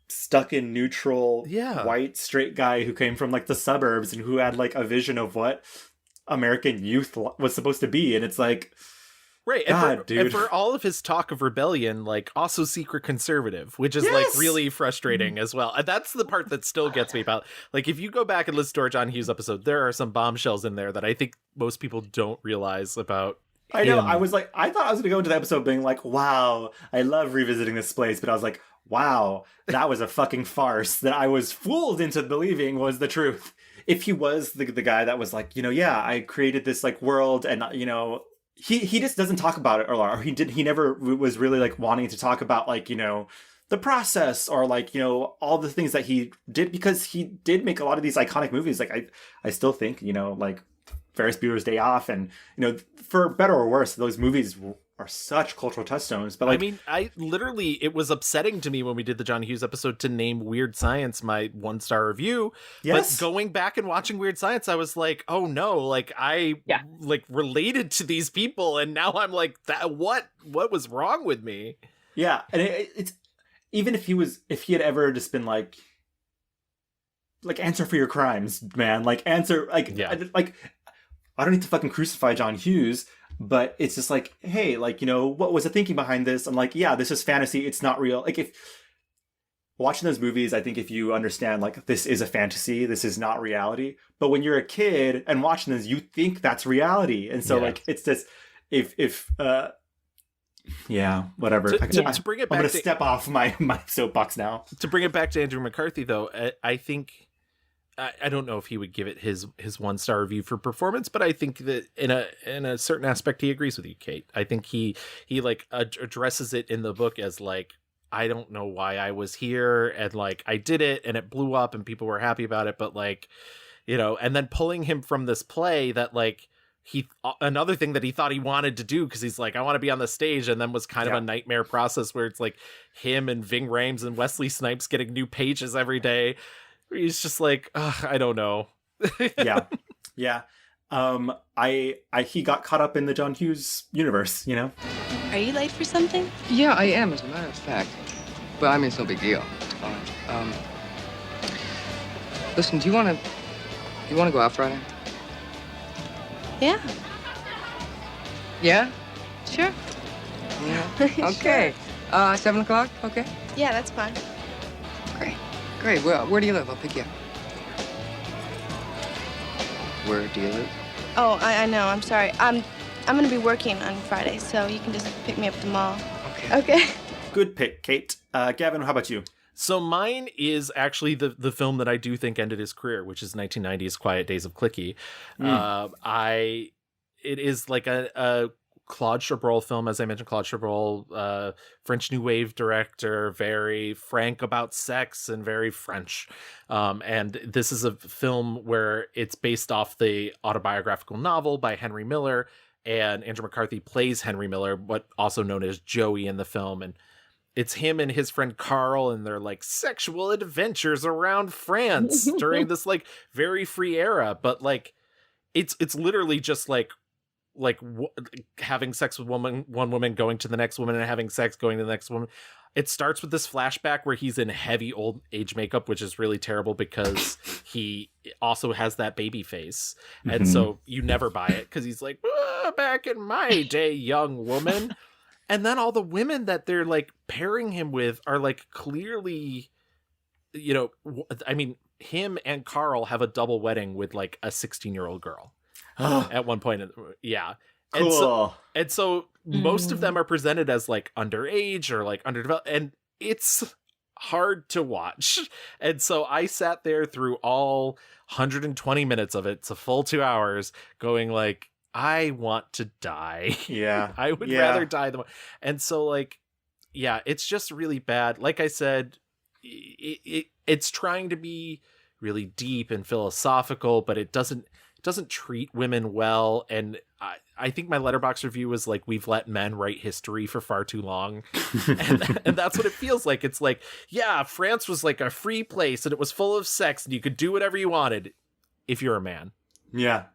stuck in neutral white straight guy who came from like the suburbs and who had like a vision of what American youth was supposed to be, and it's like,
right,
God,
and for all of his talk of rebellion, like also secret conservative, which is like really frustrating as well. And that's the part that still gets me about, like, if you go back and listen to our John Hughes episode, there are some bombshells in there that I think most people don't realize about him.
I know. I was like, I thought I was going to go into the episode being like, wow, I love revisiting this place. But I was like, wow, that was a fucking farce that I was fooled into believing was the truth. If he was the guy that was like, you know, yeah, I created this like world and, you know, he just doesn't talk about it, or he never was really like wanting to talk about like, you know, the process or like, you know, all the things that he did, because he did make a lot of these iconic movies. Like I still think, you know, like Ferris Bueller's Day Off and, you know, for better or worse, those movies are such cultural touchstones. But like,
I mean, it was upsetting to me when we did the John Hughes episode to name Weird Science my 1-star review. Yes. But going back and watching Weird Science, I was like, oh no, like I like related to these people, and now I'm like, that what was wrong with me?
Yeah, and it's even if he had ever just been like answer for your crimes, man, like answer, like I don't need to fucking crucify John Hughes. But it's just like, hey, like, you know, what was the thinking behind this? I'm like, yeah, this is fantasy. It's not real. Like, if watching those movies, I think if you understand, like, this is a fantasy, this is not reality. But when you're a kid and watching this, you think that's reality. And so, like, it's this, if Yeah, whatever.
To bring it back,
I'm going to step off my soapbox now.
To bring it back to Andrew McCarthy, though, I think I don't know if he would give it his 1-star review for performance, but I think that in a certain aspect he agrees with you, Kate. I think he like addresses it in the book as like, I don't know why I was here, and like I did it and it blew up and people were happy about it, but like, you know, and then pulling him from this play that like another thing that he thought he wanted to do, because he's like, I want to be on the stage, and then was kind of a nightmare process where it's like him and Ving Rhames and Wesley Snipes getting new pages every day. He's just like, I don't know.
Yeah. He got caught up in the John Hughes universe, you know?
Are you late for something?
Yeah, I am, as a matter of fact. But I mean, it's no big deal. It's fine. Listen, do you want to go out Friday?
Yeah.
Yeah?
Sure.
Yeah. Okay. 7 o'clock? Okay.
Yeah, that's fine.
Great. Well, where do you live? I'll pick you up. Where do you live?
Oh, I know. I'm sorry. I'm gonna be working on Friday, so you can just pick me up at the mall. Okay.
Good pick, Kate. Gavin, how about you?
So mine is actually the film that I do think ended his career, which is 1990's Quiet Days of Clicky. It is like a Claude Chabrol film, as I mentioned. Claude Chabrol, French New Wave director, very frank about sex and very French. And this is a film where it's based off the autobiographical novel by Henry Miller, and Andrew McCarthy plays Henry Miller, but also known as Joey in the film. And it's him and his friend Carl and their like sexual adventures around France during this like very free era. But like, it's literally just like having sex with one woman, going to the next woman, and having sex, going to the next woman. It starts with this flashback where he's in heavy old age makeup, which is really terrible because he also has that baby face. And so you never buy it because he's like, back in my day, young woman. And then all the women that they're like pairing him with are like clearly, you know, I mean, him and Carl have a double wedding with like a 16-year-old girl. At one point, yeah.
Cool.
And so most of them are presented as like underage or like underdeveloped, and it's hard to watch. And so I sat there through all 120 minutes of it. It's a full 2 hours going like, I want to die.
Yeah.
I would rather die than. And so like, yeah, it's just really bad. Like I said, it's trying to be really deep and philosophical, but it doesn't treat women well. And I think my Letterboxd review was like, we've let men write history for far too long. and that's what it feels like. It's like, yeah, France was like a free place and it was full of sex and you could do whatever you wanted if you're a man.
Yeah.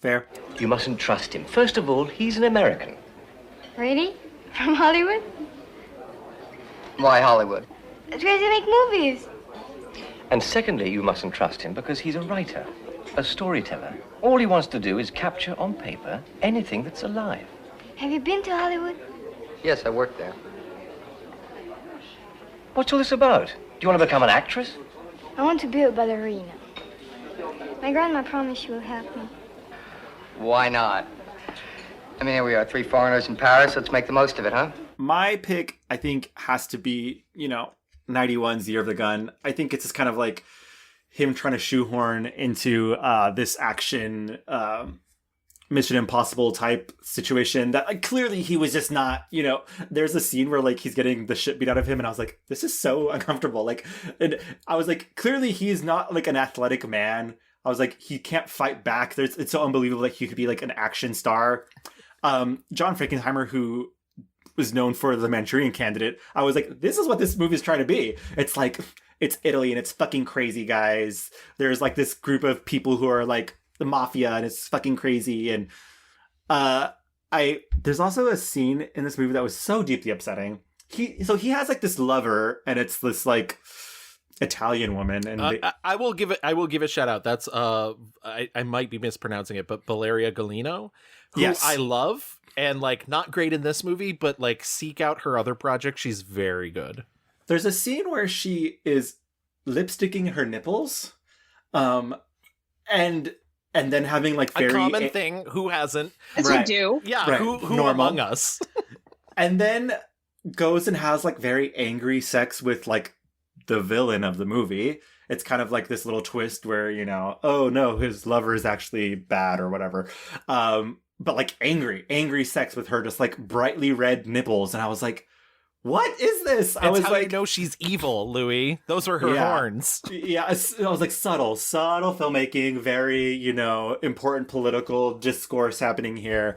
Fair.
You mustn't trust him. First of all, he's an American.
Really? From Hollywood?
Why Hollywood?
It's because they make movies.
And secondly, you mustn't trust him because he's a writer, a storyteller. All he wants to do is capture on paper anything that's alive.
Have you been to Hollywood?
Yes, I worked there.
What's all this about? Do you want to become an actress?
I want to be a ballerina. My grandma promised she will help me.
Why not? I mean, here we are, 3 foreigners in Paris. Let's make the most of it, huh?
My pick, I think, has to be, 91's Year of the Gun. I think it's just kind of like him trying to shoehorn into this action Mission Impossible type situation that like, clearly he was just not, there's a scene where like he's getting the shit beat out of him and I was like, this is so uncomfortable. Like, and I was like, clearly he's not like an athletic man. I was like, he can't fight back. It's so unbelievable that he could be like an action star. John Frankenheimer, who was known for The Manchurian Candidate, I was like, this is what this movie is trying to be. It's like, it's Italy and it's fucking crazy, guys. There's like this group of people who are like the mafia and it's fucking crazy. And there's also a scene in this movie that was so deeply upsetting. He has like this lover and it's this like Italian woman, and
I will give it a shout out. That's I might be mispronouncing it, but Valeria Golino, who
yes.
I love, and like not great in this movie, but like seek out her other projects. She's very good.
There's a scene where she is lipsticking her nipples, and then having like very
a common thing. Who hasn't?
As
right.
you do.
Yeah.
Right.
Who
Normal.
among us?
And then goes and has like very angry sex with like the villain of the movie. It's kind of like this little twist where, you know, oh no, his lover is actually bad or whatever. But like angry sex with her, just like brightly red nipples. And I was like, what is this?
That's
I was
how
like,
you know she's evil, Louis. Those were her horns.
Yeah, I was like subtle filmmaking, very, you know, important political discourse happening here.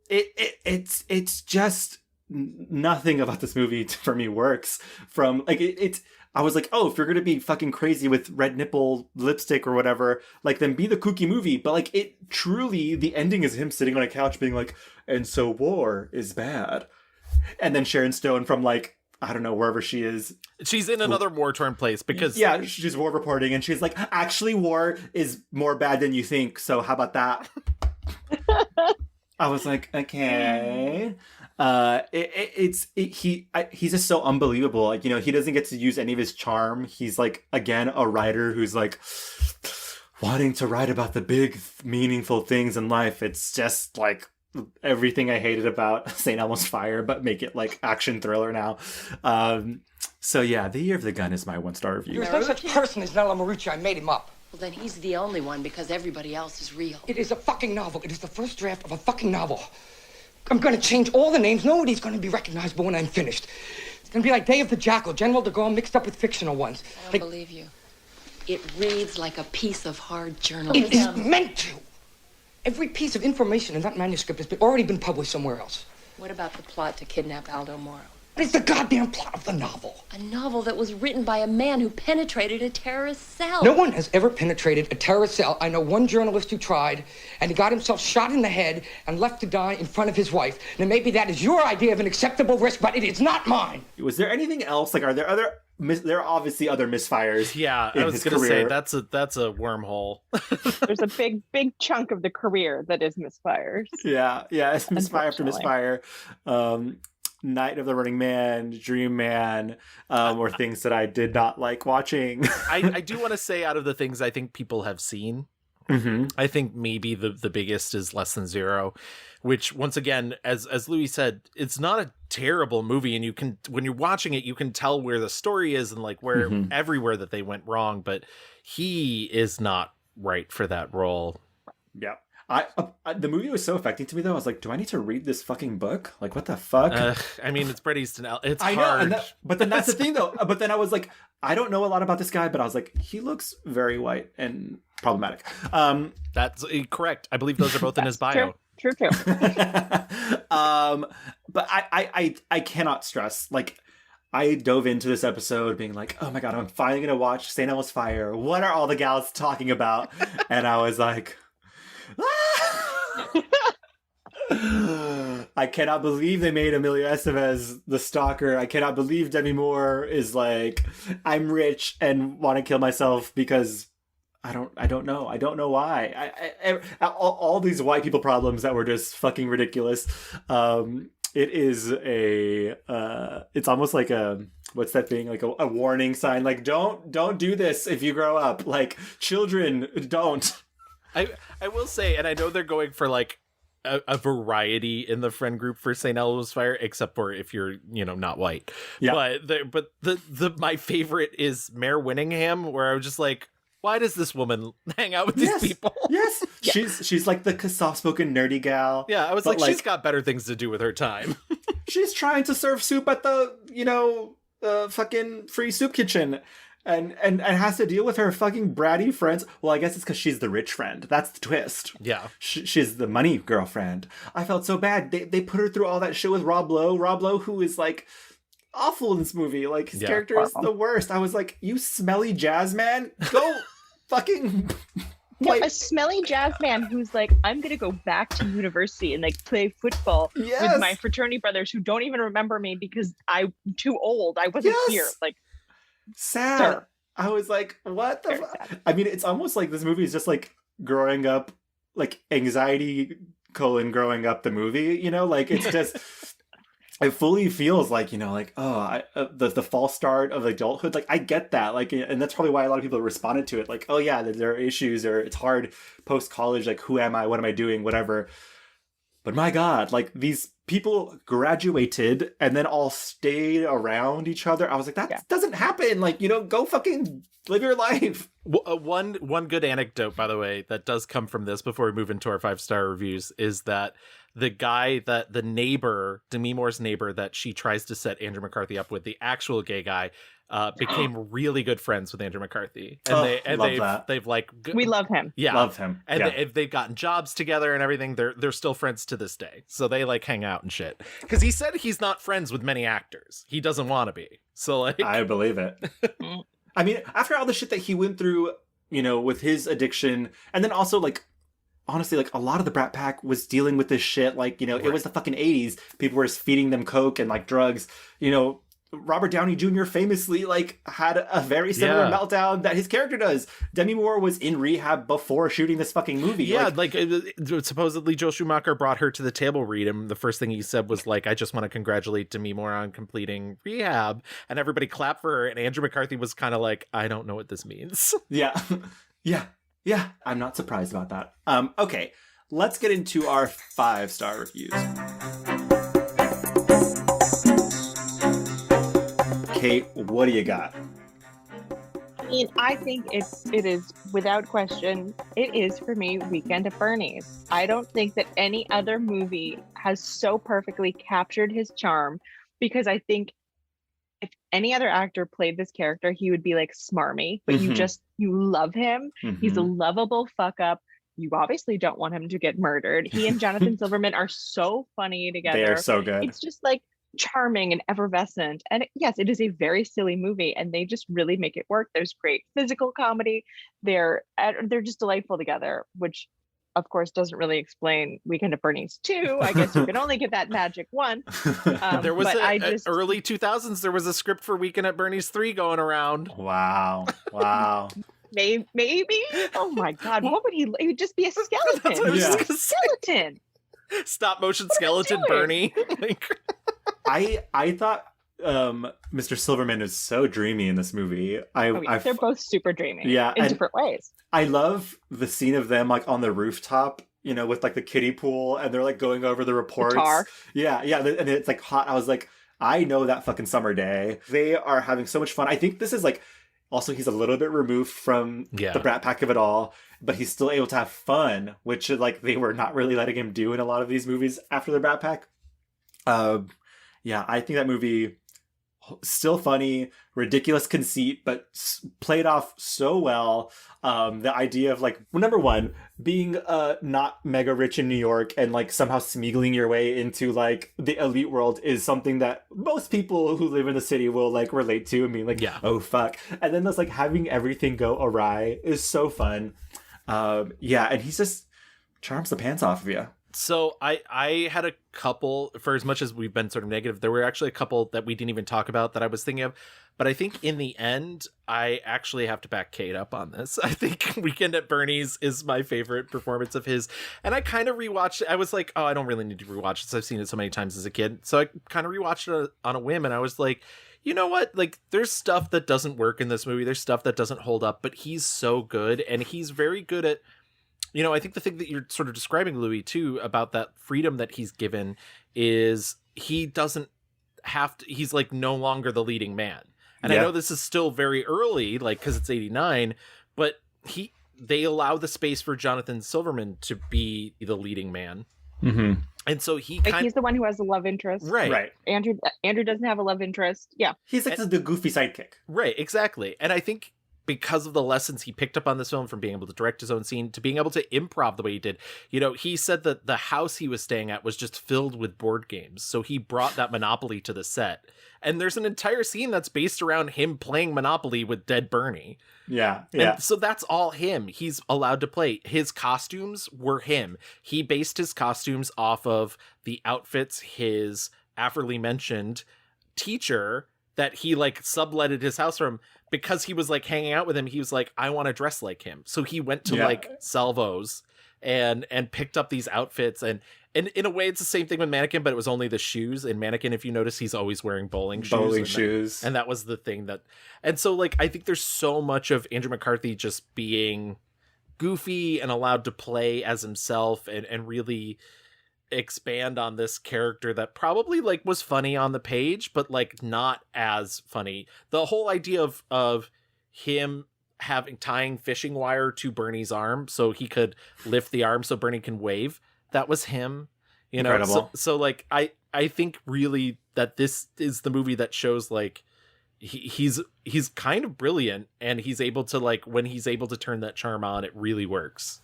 It's just nothing about this movie for me works. From like I was like, oh, if you're gonna be fucking crazy with red nipple lipstick or whatever, like then be the kooky movie. But like it truly, the ending is him sitting on a couch being like, and so war is bad. And then Sharon Stone from like, I don't know, wherever she is.
She's in another war-torn place because...
Yeah, she's war reporting and she's like, actually war is more bad than you think. So how about that? I was like, okay. He's just so unbelievable. Like, you know, he doesn't get to use any of his charm. He's like, again, a writer who's like wanting to write about the big, meaningful things in life. It's just like everything I hated about St. Elmo's Fire, but make it like action thriller now. So yeah, The Year of the Gun is my 1-star review.
There's no such person as Nella Marucci. I made him up.
Well, then he's the only one because everybody else is real.
It is a fucking novel. It is the first draft of a fucking novel. I'm gonna change all the names. Nobody's gonna be recognizable when I'm finished. It's gonna be like Day of the Jackal, General de Gaulle mixed up with fictional ones.
I don't believe you. It reads like a piece of hard journalism.
It is meant to. Every piece of information in that manuscript has already been published somewhere else.
What about the plot to kidnap Aldo Moro?
It's the goddamn plot of the novel.
A novel that was written by a man who penetrated a terrorist cell.
No one has ever penetrated a terrorist cell. I know one journalist who tried, and he got himself shot in the head and left to die in front of his wife. Now, maybe that is your idea of an acceptable risk, but it is not mine.
Was there anything else? Like, are there other... there are obviously other misfires.
Yeah, I was going to say that's a wormhole.
There's a big chunk of the career that is misfires.
Yeah, it's misfire after misfire. Night of the Running Man, Dream Man, were things that I did not like watching.
I do want to say, out of the things I think people have seen, I think maybe the biggest is Less Than Zero, which once again, as Louis said, it's not a terrible movie, and you can, when you're watching it, you can tell where the story is and like where everywhere that they went wrong, but he is not right for that role.
Yeah. The movie was so affecting to me though. I was like, do I need to read this fucking book? Like, what the fuck?
I mean, it's Bret Easton Ellis. It's
hard.
Know,
but then that's the thing though. But then I was like, I don't know a lot about this guy, but I was like, he looks very white and problematic.
That's correct. I believe those are both in his bio.
True.
But I cannot stress, like, I dove into this episode being like, oh my god, I'm finally gonna watch St. Elmo's Fire. What are all the gals talking about? And I was like, I cannot believe they made Emilio Estevez the stalker. I cannot believe Demi Moore is like, I'm rich and want to kill myself because I don't know. I don't know why. All these white people problems that were just fucking ridiculous. It is it's almost like what's that thing? Like a warning sign. Like, don't do this if you grow up. Like, children, don't.
I will say, and I know they're going for like a variety in the friend group for St. Elmo's Fire, except for if you're, not white. Yeah. But the my favorite is Mayor Winningham, where I was just like, why does this woman hang out with these people?
Yes. Yeah. She's like the soft-spoken nerdy gal.
Yeah, I was like, she's got better things to do with her time.
She's trying to serve soup at the, fucking free soup kitchen. And has to deal with her fucking bratty friends. Well, I guess it's because she's the rich friend. That's the twist.
Yeah.
She's the money girlfriend. I felt so bad. They put her through all that shit with Rob Lowe. Rob Lowe, who is like awful in this movie. Like, his character is the worst. I was like, you smelly jazz man, go fucking play.
A smelly jazz man who's like, I'm gonna go back to university and like play football with my fraternity brothers who don't even remember me because I'm too old. I wasn't here. Like,
sad.
Sir.
I was like, what the fuck? I mean, it's almost like this movie is just like growing up, like anxiety growing up the movie, like it's just, it fully feels like, the false start of adulthood. Like, I get that. Like, and that's probably why a lot of people responded to it. Like, oh yeah, there are issues, or it's hard post-college. Like, who am I? What am I doing? Whatever. But my God, like, these people graduated and then all stayed around each other. I was like, that doesn't happen. Like, go fucking live your life.
One good anecdote, by the way, that does come from this before we move into our 5-star reviews is that the neighbor, Demi Moore's neighbor that she tries to set Andrew McCarthy up with, the actual gay guy, became really good friends with Andrew McCarthy. And they've like,
we love him.
Yeah.
Love him.
And
yeah.
they've gotten jobs together and everything. They're still friends to this day. So they like hang out and shit. Because he said he's not friends with many actors. He doesn't want to be. So like,
I believe it. I mean, after all the shit that he went through, with his addiction, and then also like, honestly, like a lot of the Brat Pack was dealing with this shit. Like, it was the fucking 80s. People were feeding them coke and like drugs. Robert Downey Jr. famously like had a very similar meltdown that his character does. Demi Moore was in rehab before shooting this fucking movie.
Yeah, supposedly Joel Schumacher brought her to the table read, and the first thing he said was like, "I just want to congratulate Demi Moore on completing rehab," and everybody clapped for her. And Andrew McCarthy was kind of like, "I don't know what this means."
Yeah, yeah. I'm not surprised about that. Okay, let's get into our 5-star reviews. Kate, what do you got?
I mean, I think it is without question, it is for me Weekend at Bernie's. I don't think that any other movie has so perfectly captured his charm, because I think if any other actor played this character, he would be like smarmy, but you love him. He's a lovable fuck up. You obviously don't want him to get murdered. He and Jonathan Silverman are so funny together.
They are so good.
It's just like charming and effervescent, and yes, it is a very silly movie, and they just really make it work. There's great physical comedy. They're just delightful together, which of course doesn't really explain Weekend at Bernie's 2. I guess you can only get that magic one.
There was early 2000s. There was a script for Weekend at Bernie's 3 going around.
Wow.
Maybe. Oh my god, what would he would just be a skeleton. Skeleton.
Stop motion skeleton Bernie.
I thought Mr. Silverman is so dreamy in this movie.
They're both super dreamy.
Yeah,
in different ways.
I love the scene of them like on the rooftop, with like the kiddie pool, and they're like going over the reports. Yeah, and it's like hot. I was like, I know that fucking summer day. They are having so much fun. I think this is like, also he's a little bit removed from the Brat Pack of it all, but he's still able to have fun, which like they were not really letting him do in a lot of these movies after the Brat Pack. Yeah, I think that movie, still funny, ridiculous conceit, but played off so well. The idea of like, number one, being not mega rich in New York and like somehow smuggling your way into like the elite world is something that most people who live in the city will like relate to and be like, oh fuck. And then there's like having everything go awry is so fun. And he's just charms the pants off of you.
So I had a couple, for as much as we've been sort of negative, there were actually a couple that we didn't even talk about that I was thinking of. But I think in the end, I actually have to back Kate up on this. I think Weekend at Bernie's is my favorite performance of his. And I kind of rewatched it. I was like, oh, I don't really need to rewatch this. I've seen it so many times as a kid. So I kind of rewatched it on a whim. And I was like, you know what? Like, there's stuff that doesn't work in this movie. There's stuff that doesn't hold up. But he's so good. And he's very good at... I think the thing that you're sort of describing, Louis, too, about that freedom that he's given is he doesn't have to, he's like no longer the leading man. And I know this is still very early, like, because it's 89, but they allow the space for Jonathan Silverman to be the leading man.
Mm-hmm.
And so he's
the one who has the love interest.
Right.
Andrew doesn't have a love interest. Yeah.
He's like the goofy sidekick.
Right, exactly. And I think because of the lessons he picked up on this film, from being able to direct his own scene to being able to improv the way he did, he said that the house he was staying at was just filled with board games. So he brought that Monopoly to the set. And there's an entire scene that's based around him playing Monopoly with dead Bernie.
Yeah.
And so that's all him. He's allowed to play. His costumes were him. He based his costumes off of the outfits his aptly mentioned teacher that he like subletted his house from, because he was like hanging out with him. He was like, I want to dress like him. So he went to like Salvo's and picked up these outfits. And in a way, it's the same thing with Mannequin, but it was only the shoes. In Mannequin, if you notice, he's always wearing bowling shoes. And that was the thing that, and so like, I think there's so much of Andrew McCarthy just being goofy and allowed to play as himself and really expand on this character that probably like was funny on the page, but like not as funny. The whole idea of him tying fishing wire to Bernie's arm so he could lift the arm so Bernie can wave. That was him, you know.
Incredible.
So like I think really that this is the movie that shows like he's kind of brilliant, and he's able to like when he's able to turn that charm on, it really works.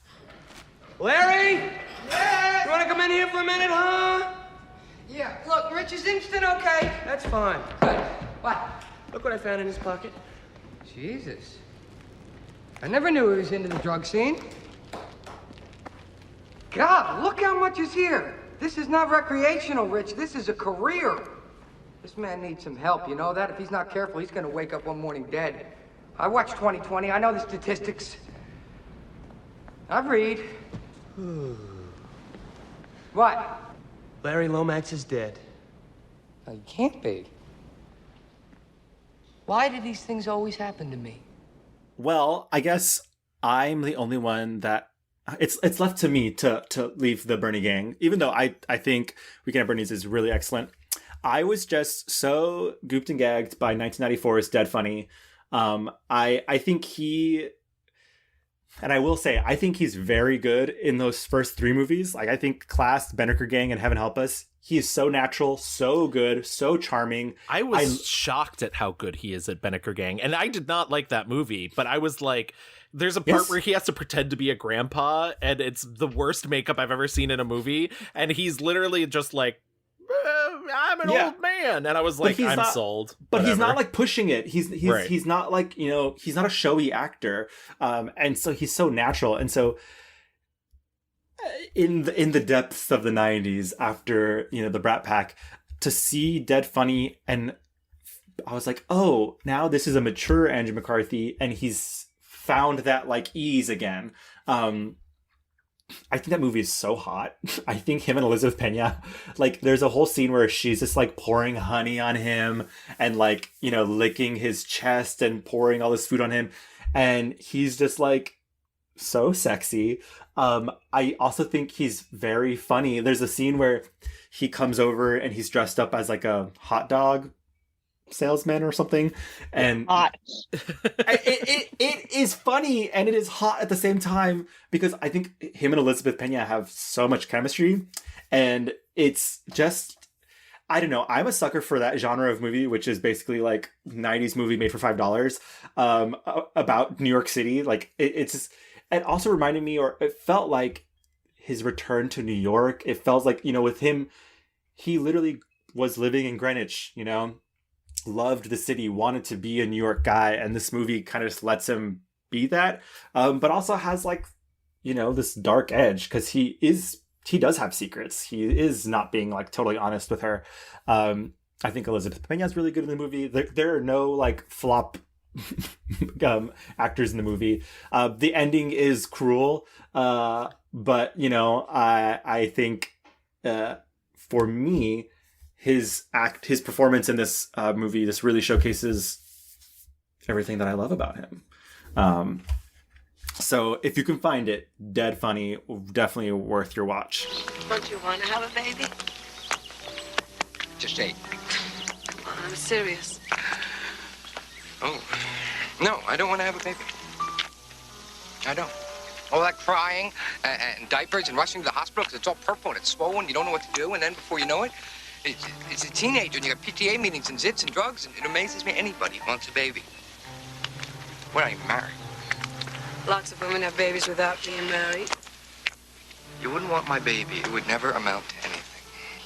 Larry? Yeah? You want to come in here for a minute, huh? Yeah. Look, Rich is instant, okay? That's fine. Good. What? Look what I found in his pocket. Jesus. I never knew he was into the drug scene. God, look how much is here. This is not recreational, Rich. This is a career. This man needs some help, you know that? If he's not careful, he's gonna wake up one morning dead. I watch 20/20. I know the statistics. I read. What?
Larry Lomax is dead.
No, you can't be. Why do these things always happen to me?
Well, I guess I'm the only one that it's left to me to leave the Bernie gang, even though I think Weekend at Bernie's is really excellent. I was just so gooped and gagged by 1994's Dead Funny. I think and I will say, I think he's very good in those first three movies. Like, I think Class, Benneker Gang, and Heaven Help Us, he is so natural, so good, so charming.
I was shocked at how good he is at Benneker Gang, and I did not like that movie, but I was like, there's a part where he has to pretend to be a grandpa, and it's the worst makeup I've ever seen in a movie, and he's literally just like, I'm an old man, and I was like, I'm sold.
But
Whatever.
he's not like pushing it. He's
Right.
he's not like, you know, he's not a showy actor, and so he's so natural. And so in the depths of the 90s, after, you know, the Brat Pack, to see Dead Funny, and I was like, oh, now this is a mature Andrew McCarthy, and he's found that like ease again. I think that movie is so hot. I think him and Elizabeth Pena, like, there's a whole scene where she's just like pouring honey on him and like, you know, licking his chest and pouring all this food on him, and he's just like so sexy. I also think he's very funny. There's a scene where he comes over and he's dressed up as like a hot dog salesman or something, and
hot.
it is funny and it is hot at the same time, because I think him and Elizabeth Pena have so much chemistry, and it's just, I don't know, I'm a sucker for that genre of movie, which is basically like 90s movie made for $5, about New York City. Like it's just, it also reminded me, or it felt like his return to New York. It felt like, you know, with him, he literally was living in Greenwich, you know, loved the city, wanted to be a New York guy, and this movie kind of just lets him be that, but also has like, you know, this dark edge, because he does have secrets. He is not being like totally honest with her. I think Elizabeth Pena is really good in the movie. There are no like flop actors in the movie. The ending is cruel, but you know, I think for me, his performance in this movie, this really showcases everything that I love about him. So if you can find it, Dead Funny, definitely worth your watch.
Don't you want to have a baby?
Just 8.
I'm serious.
Oh, no, I don't want to have a baby. I don't. All that crying and diapers and rushing to the hospital because it's all purple and it's swollen, you don't know what to do, and then before you know it, it's a teenager, and you got PTA meetings and zits and drugs, and it amazes me anybody wants a baby. We're not even married.
Lots of women have babies without being married.
You wouldn't want my baby. It would never amount to anything.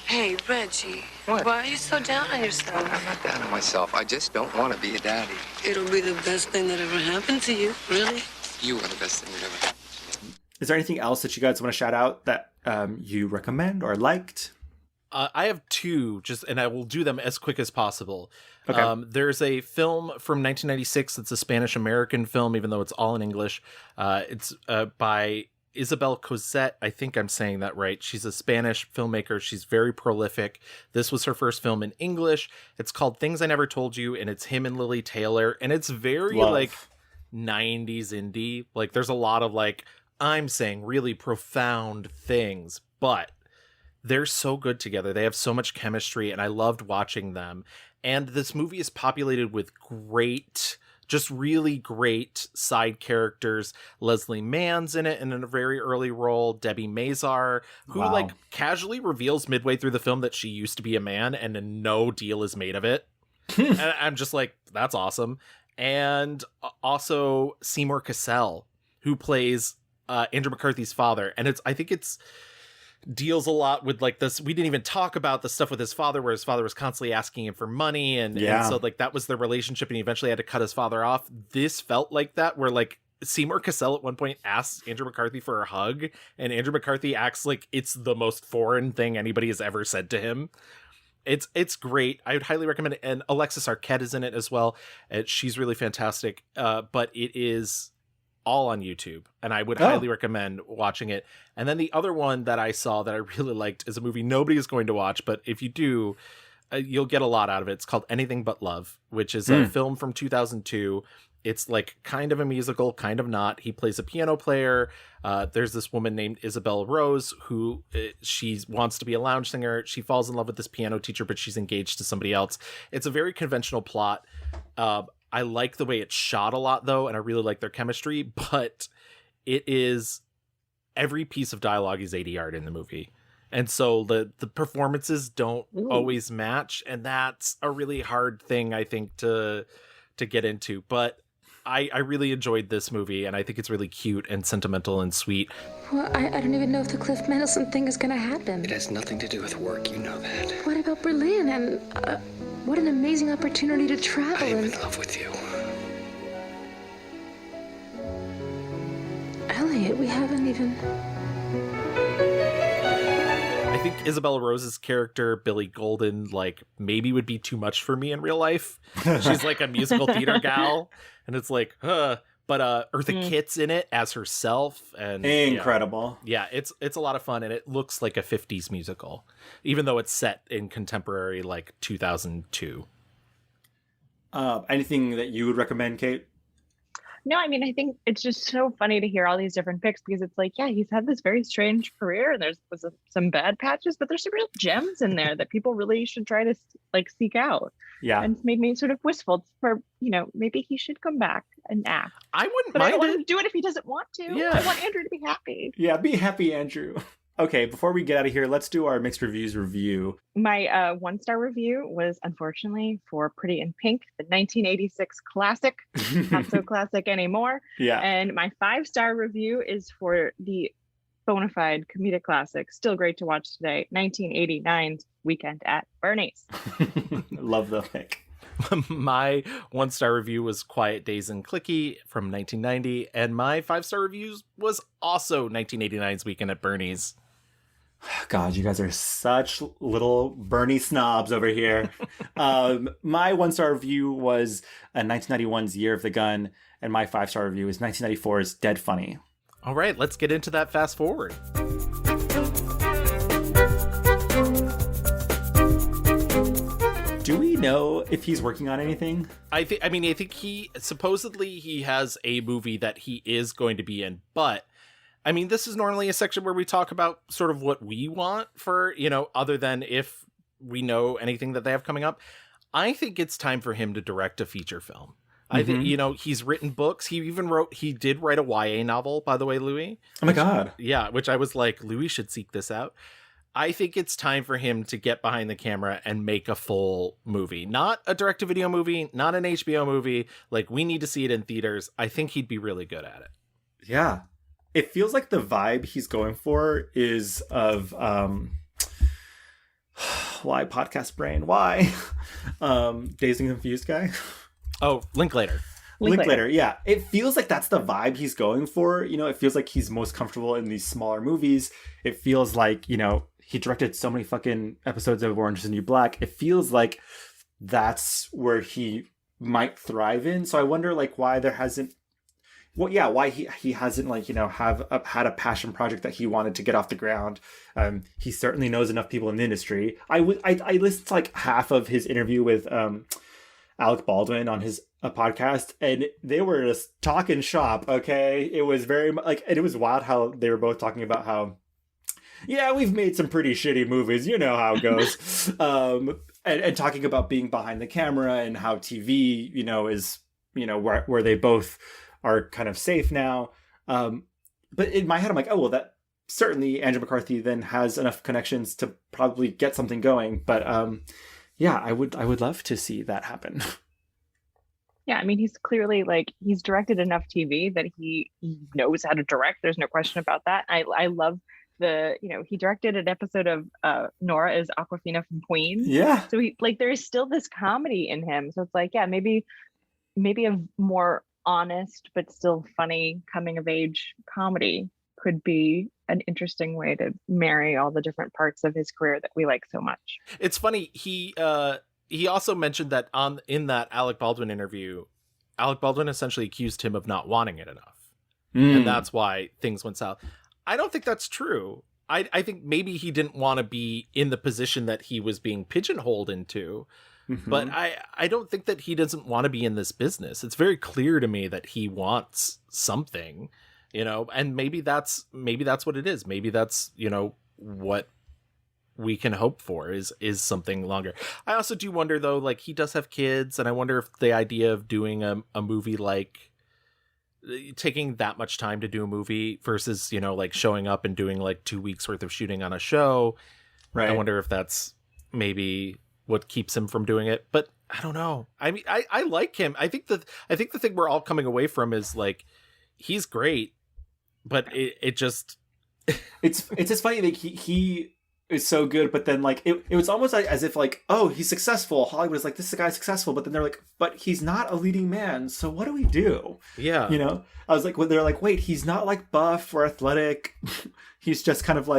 Hey, Reggie.
What?
Why are you so down on yourself?
I'm not down on myself. I just don't want to be a daddy.
It'll be the best thing that ever happened to you, really.
You are the best thing that ever happened.
Is there anything else that you guys want to shout out that you recommend or liked?
I have two, and I will do them as quick as possible.
Okay.
There's a film from 1996 that's a Spanish-American film, even though it's all in English. It's by Isabel Cosette. I think I'm saying that right. She's a Spanish filmmaker. She's very prolific. This was her first film in English. It's called Things I Never Told You, and it's him and Lily Taylor. And it's very like 90s indie. Like, there's a lot of like, I'm saying really profound things, but they're so good together. They have so much chemistry, and I loved watching them. And this movie is populated with just really great side characters. Leslie Mann's in it in a very early role. Debbie Mazar, who like casually reveals midway through the film that she used to be a man, and no deal is made of it. And I'm just like, that's awesome. And also Seymour Cassel, who plays Andrew McCarthy's father. And I think it's deals a lot with like this. We didn't even talk about the stuff with his father, where his father was constantly asking him for money. And so like that was their relationship, and he eventually had to cut his father off. This felt like that, where like Seymour Cassel at one point asks Andrew McCarthy for a hug, and Andrew McCarthy acts like it's the most foreign thing anybody has ever said to him. It's great. I would highly recommend it. And Alexis Arquette is in it as well. She's really fantastic. But it is all on YouTube, and I would highly recommend watching it. And then the other one that I saw that I really liked is a movie nobody is going to watch, but if you do, you'll get a lot out of it. It's called Anything But Love, which is a film from 2002. It's like kind of a musical, kind of not. He plays a piano player. There's this woman named Isabel Rose who she wants to be a lounge singer. She falls in love with this piano teacher, but she's engaged to somebody else. It's a very conventional plot. I like the way it's shot a lot, though, and I really like their chemistry, but it is every piece of dialogue is ADR'd in the movie. And so the performances don't always match, and that's a really hard thing, I think, to get into. But I really enjoyed this movie, and I think it's really cute and sentimental and sweet.
Well, I don't even know if the Cliff Mendelson thing is going to happen.
It has nothing to do with work, you know that.
What about Berlin? And what an amazing opportunity to travel.
I am in love with you.
Elliot, we haven't even...
I think Isabella Rose's character, Billy Golden, like maybe would be too much for me in real life. She's like a musical theater gal, and it's like, But Eartha Kitt's in it as herself, and
incredible.
Yeah, it's a lot of fun, and it looks like a 50s musical, even though it's set in contemporary like 2002.
Anything that you would recommend, Kate?
No, I mean, I think it's just so funny to hear all these different picks, because it's like, yeah, he's had this very strange career, and was some bad patches, but there's some real gems in there that people really should try to like seek out.
Yeah.
And it's made me sort of wistful for, maybe he should come back and act.
I wouldn't
but
mind
I don't want him
it.
to do it if he doesn't want to.
Yeah.
I want Andrew to be happy.
Yeah, be happy, Andrew. Okay, before we get out of here, let's do our mixed reviews review.
My 1-star review was, unfortunately, for Pretty in Pink, the 1986 classic, not so classic anymore.
Yeah.
And my 5-star review is for the bona fide comedic classic, still great to watch today, 1989's Weekend at Bernie's.
Love the pick.
My 1-star review was Quiet Days and Clicky from 1990, and my 5-star review was also 1989's Weekend at Bernie's.
God, you guys are such little Bernie snobs over here. My 1-star review was 1991's Year of the Gun, and my 5-star review is 1994's Dead Funny.
All right, let's get into that fast forward.
Do we know if he's working on anything?
I think he supposedly he has a movie that he is going to be in, but I mean, this is normally a section where we talk about sort of what we want for, other than if we know anything that they have coming up. I think it's time for him to direct a feature film. I think, he's written books. He did write a YA novel, by the way, Louis.
Oh my God.
Yeah, which I was like, Louis should seek this out. I think it's time for him to get behind the camera and make a full movie. Not a direct-to-video movie, not an HBO movie. Like, we need to see it in theaters. I think he'd be really good at it.
Yeah. It feels like the vibe he's going for is of, why podcast brain? Why? Dazed and Confused guy?
Oh, Linklater.
Linklater, yeah. It feels like that's the vibe he's going for. It feels like he's most comfortable in these smaller movies. It feels like, he directed so many fucking episodes of Orange is the New Black. It feels like that's where he might thrive in. So I wonder, why there hasn't... why he hasn't, had a passion project that he wanted to get off the ground. He certainly knows enough people in the industry. I listened to, half of his interview with Alec Baldwin on his podcast, and they were just talking shop, okay? It was very, and it was wild how they were both talking about how yeah, we've made some pretty shitty movies. You know how it goes. And talking about being behind the camera and how TV, is, where they both are kind of safe now. But in my head, I'm like, oh, well, that certainly Andrew McCarthy then has enough connections to probably get something going. But yeah, I would love to see that happen.
Yeah, I mean, he's clearly he's directed enough TV that he knows how to direct. There's no question about that. I love he directed an episode of Nora as Awkwafina from Queens.
Yeah.
So there's still this comedy in him. So it's maybe a more honest but still funny coming of age comedy could be an interesting way to marry all the different parts of his career that we like so much.
It's funny. He also mentioned that in that Alec Baldwin interview, Alec Baldwin essentially accused him of not wanting it enough. And that's why things went south. I don't think that's true. I think maybe he didn't want to be in the position that he was being pigeonholed into. Mm-hmm. But I don't think that he doesn't want to be in this business. It's very clear to me that he wants something, and maybe that's what it is. Maybe that's, what we can hope for is something longer. I also do wonder though, he does have kids, and I wonder if the idea of doing a movie taking that much time to do a movie versus, showing up and doing 2 weeks worth of shooting on a show. Right. I wonder if that's maybe what keeps him from doing it, but I don't know. I mean, I like him. I think the thing we're all coming away from is he's great, but it just,
it's just funny. He is so good, but then it was almost as if oh, he's successful. Hollywood is this guy's successful, but then they're but he's not a leading man. So what do we do?
Yeah.
I was when they're wait, he's not buff or athletic. He's just kind of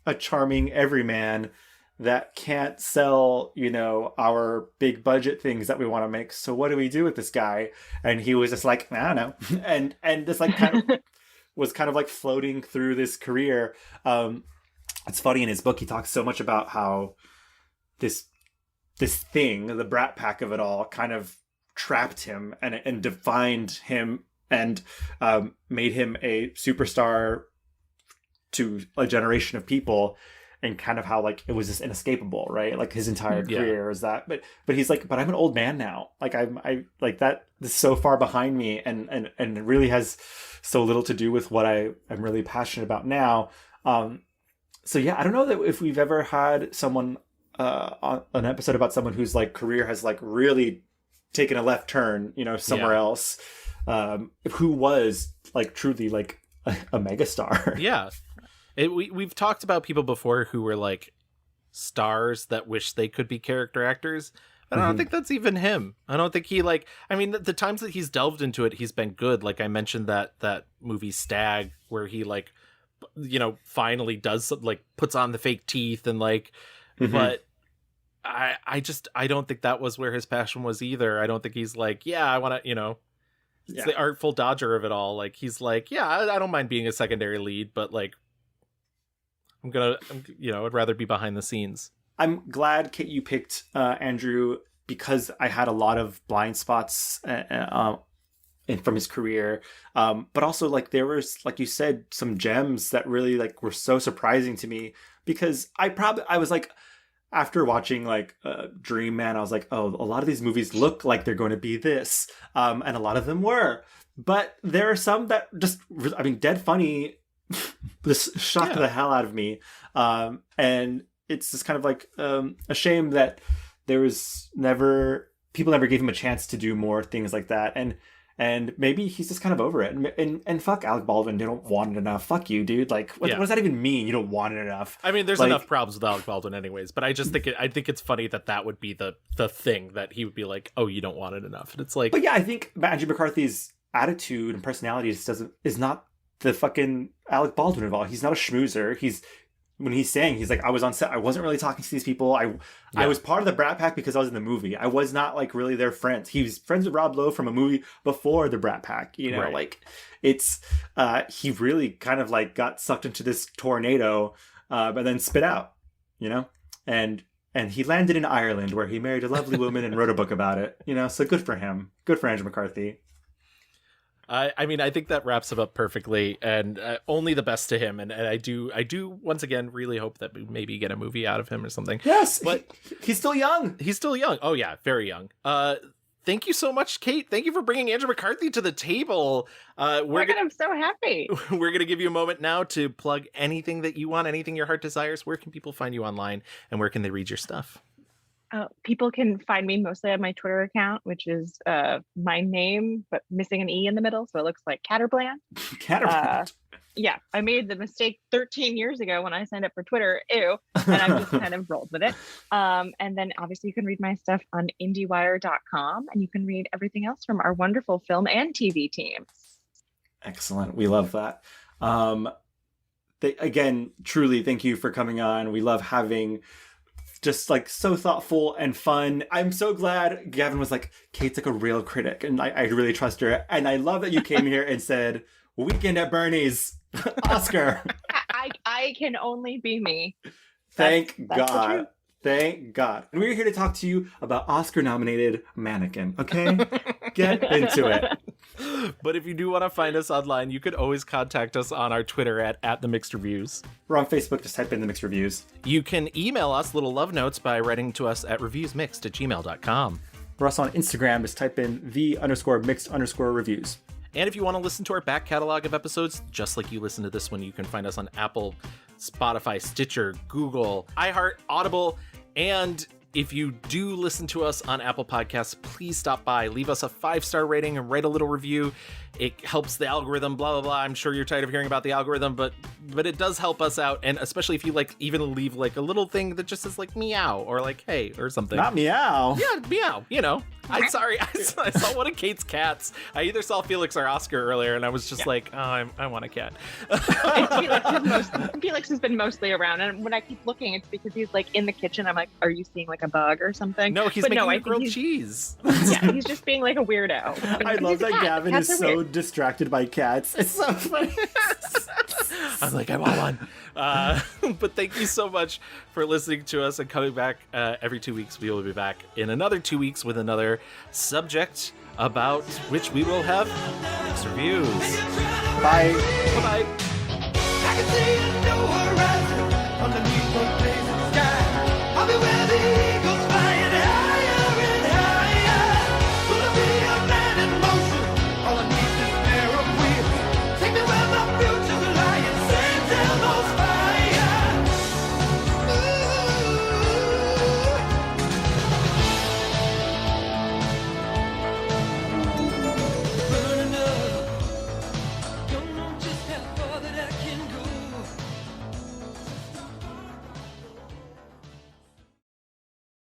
a charming everyman that can't sell, our big budget things that we want to make. So what do we do with this guy? And he was just I don't know. And this kind of was kind of floating through this career. It's funny, in his book, he talks so much about how this thing, the Brat Pack of it all, kind of trapped him and defined him and made him a superstar to a generation of people. And kind of how it was just inescapable, right? His entire career is that. But he's but I'm an old man now. I that is so far behind me, and it really has so little to do with what I'm really passionate about now. So yeah, I don't know that if we've ever had someone on an episode about someone whose career has really taken a left turn, somewhere else, who was truly a megastar.
Yeah. We've talked about people before who were stars that wish they could be character actors. But I don't think that's even him. I don't think he the times that he's delved into it, he's been good. I mentioned that movie Stag, where he finally does puts on the fake teeth and but I don't think that was where his passion was either. I don't think he's I want to, it's the Artful Dodger of it all. He's I don't mind being a secondary lead, but I'd rather be behind the scenes.
I'm glad, Kate, you picked Andrew, because I had a lot of blind spots from his career. But also there was, you said, some gems that really were so surprising to me, because I was after watching Dream Man, I was oh, a lot of these movies look like they're going to be this. And a lot of them were, but there are some that just, dead funny. This shocked the hell out of me, and it's just kind of a shame that people never gave him a chance to do more things like that, and maybe he's just kind of over it, and fuck Alec Baldwin, you don't want it enough. Fuck you, dude. What does that even mean? You don't want it enough.
There's enough problems with Alec Baldwin anyways, but I just think it's funny that would be the thing that he would be oh, you don't want it enough, and it's
but yeah, I think Andrew McCarthy's attitude and personality is not the fucking Alec Baldwin involved. He's not a schmoozer. When he's saying, he's I was on set, I wasn't really talking to these people. I was part of the Brat Pack because I was in the movie. I was not really their friends. He was friends with Rob Lowe from a movie before the Brat Pack. Right. It's he really kind of got sucked into this tornado, but then spit out. And he landed in Ireland, where he married a lovely woman and wrote a book about it. So good for him. Good for Andrew McCarthy.
I mean, I think that wraps him up perfectly, and only the best to him. And I do once again really hope that we maybe get a movie out of him or something.
Yes,
but
he's still young.
He's still young. Oh yeah, very young. Thank you so much, Kate. Thank you for bringing Andrew McCarthy to the table.
I'm so happy.
We're going to give you a moment now to plug anything that you want, anything your heart desires. Where can people find you online, and where can they read your stuff?
People can find me mostly on my Twitter account, which is my name, but missing an E in the middle. So it looks like Kate Erbland.
Kate Erbland.
Yeah, I made the mistake 13 years ago when I signed up for Twitter. Ew. And I've just kind of rolled with it. And then obviously you can read my stuff on IndieWire.com, and you can read everything else from our wonderful film and TV teams.
Excellent. We love that. Again, truly, thank you for coming on. We love having just like so thoughtful and fun. I'm so glad Gavin was like, Kate's like a real critic, and I really trust her. And I love that you came here and said, Weekend at Bernie's, Oscar.
I can only be me.
Thank
That's
God. Thank God. And we're here to talk to you about Oscar-nominated Mannequin, okay? Get into it.
But if you do want to find us online, you could always contact us on our Twitter at The Mixed Reviews.
We're on Facebook, just type in The Mixed Reviews.
You can email us little love notes by writing to us at reviewsmixed@gmail.com.
We're also on Instagram, just type in the_mixed_reviews.
And if you want to listen to our back catalog of episodes, just like you listen to this one, you can find us on Apple, Spotify, Stitcher, Google, iHeart, Audible, and if you do listen to us on Apple Podcasts, please stop by, leave us a 5-star rating and write a little review. It helps the algorithm, blah, blah, blah. I'm sure you're tired of hearing about the algorithm, but it does help us out. And especially if you like even leave like a little thing that just says like meow or like hey or something.
Not meow.
Yeah, meow, you know. I'm sorry. I saw one of Kate's cats. I either saw Felix or Oscar earlier, and I was just like, oh, I want a cat.
Felix has been mostly around, and when I keep looking, it's because he's like in the kitchen. I'm like, are you seeing like a bug or something?
No, he's making grilled cheese.
Yeah, he's just being like a weirdo.
I love that Gavin is so distracted by cats. It's so funny.
I'm like, I want one. But thank you so much for listening to us and coming back every 2 weeks. We will be back in another 2 weeks with another subject about which we will have mixed reviews.
Bye.
Bye-bye.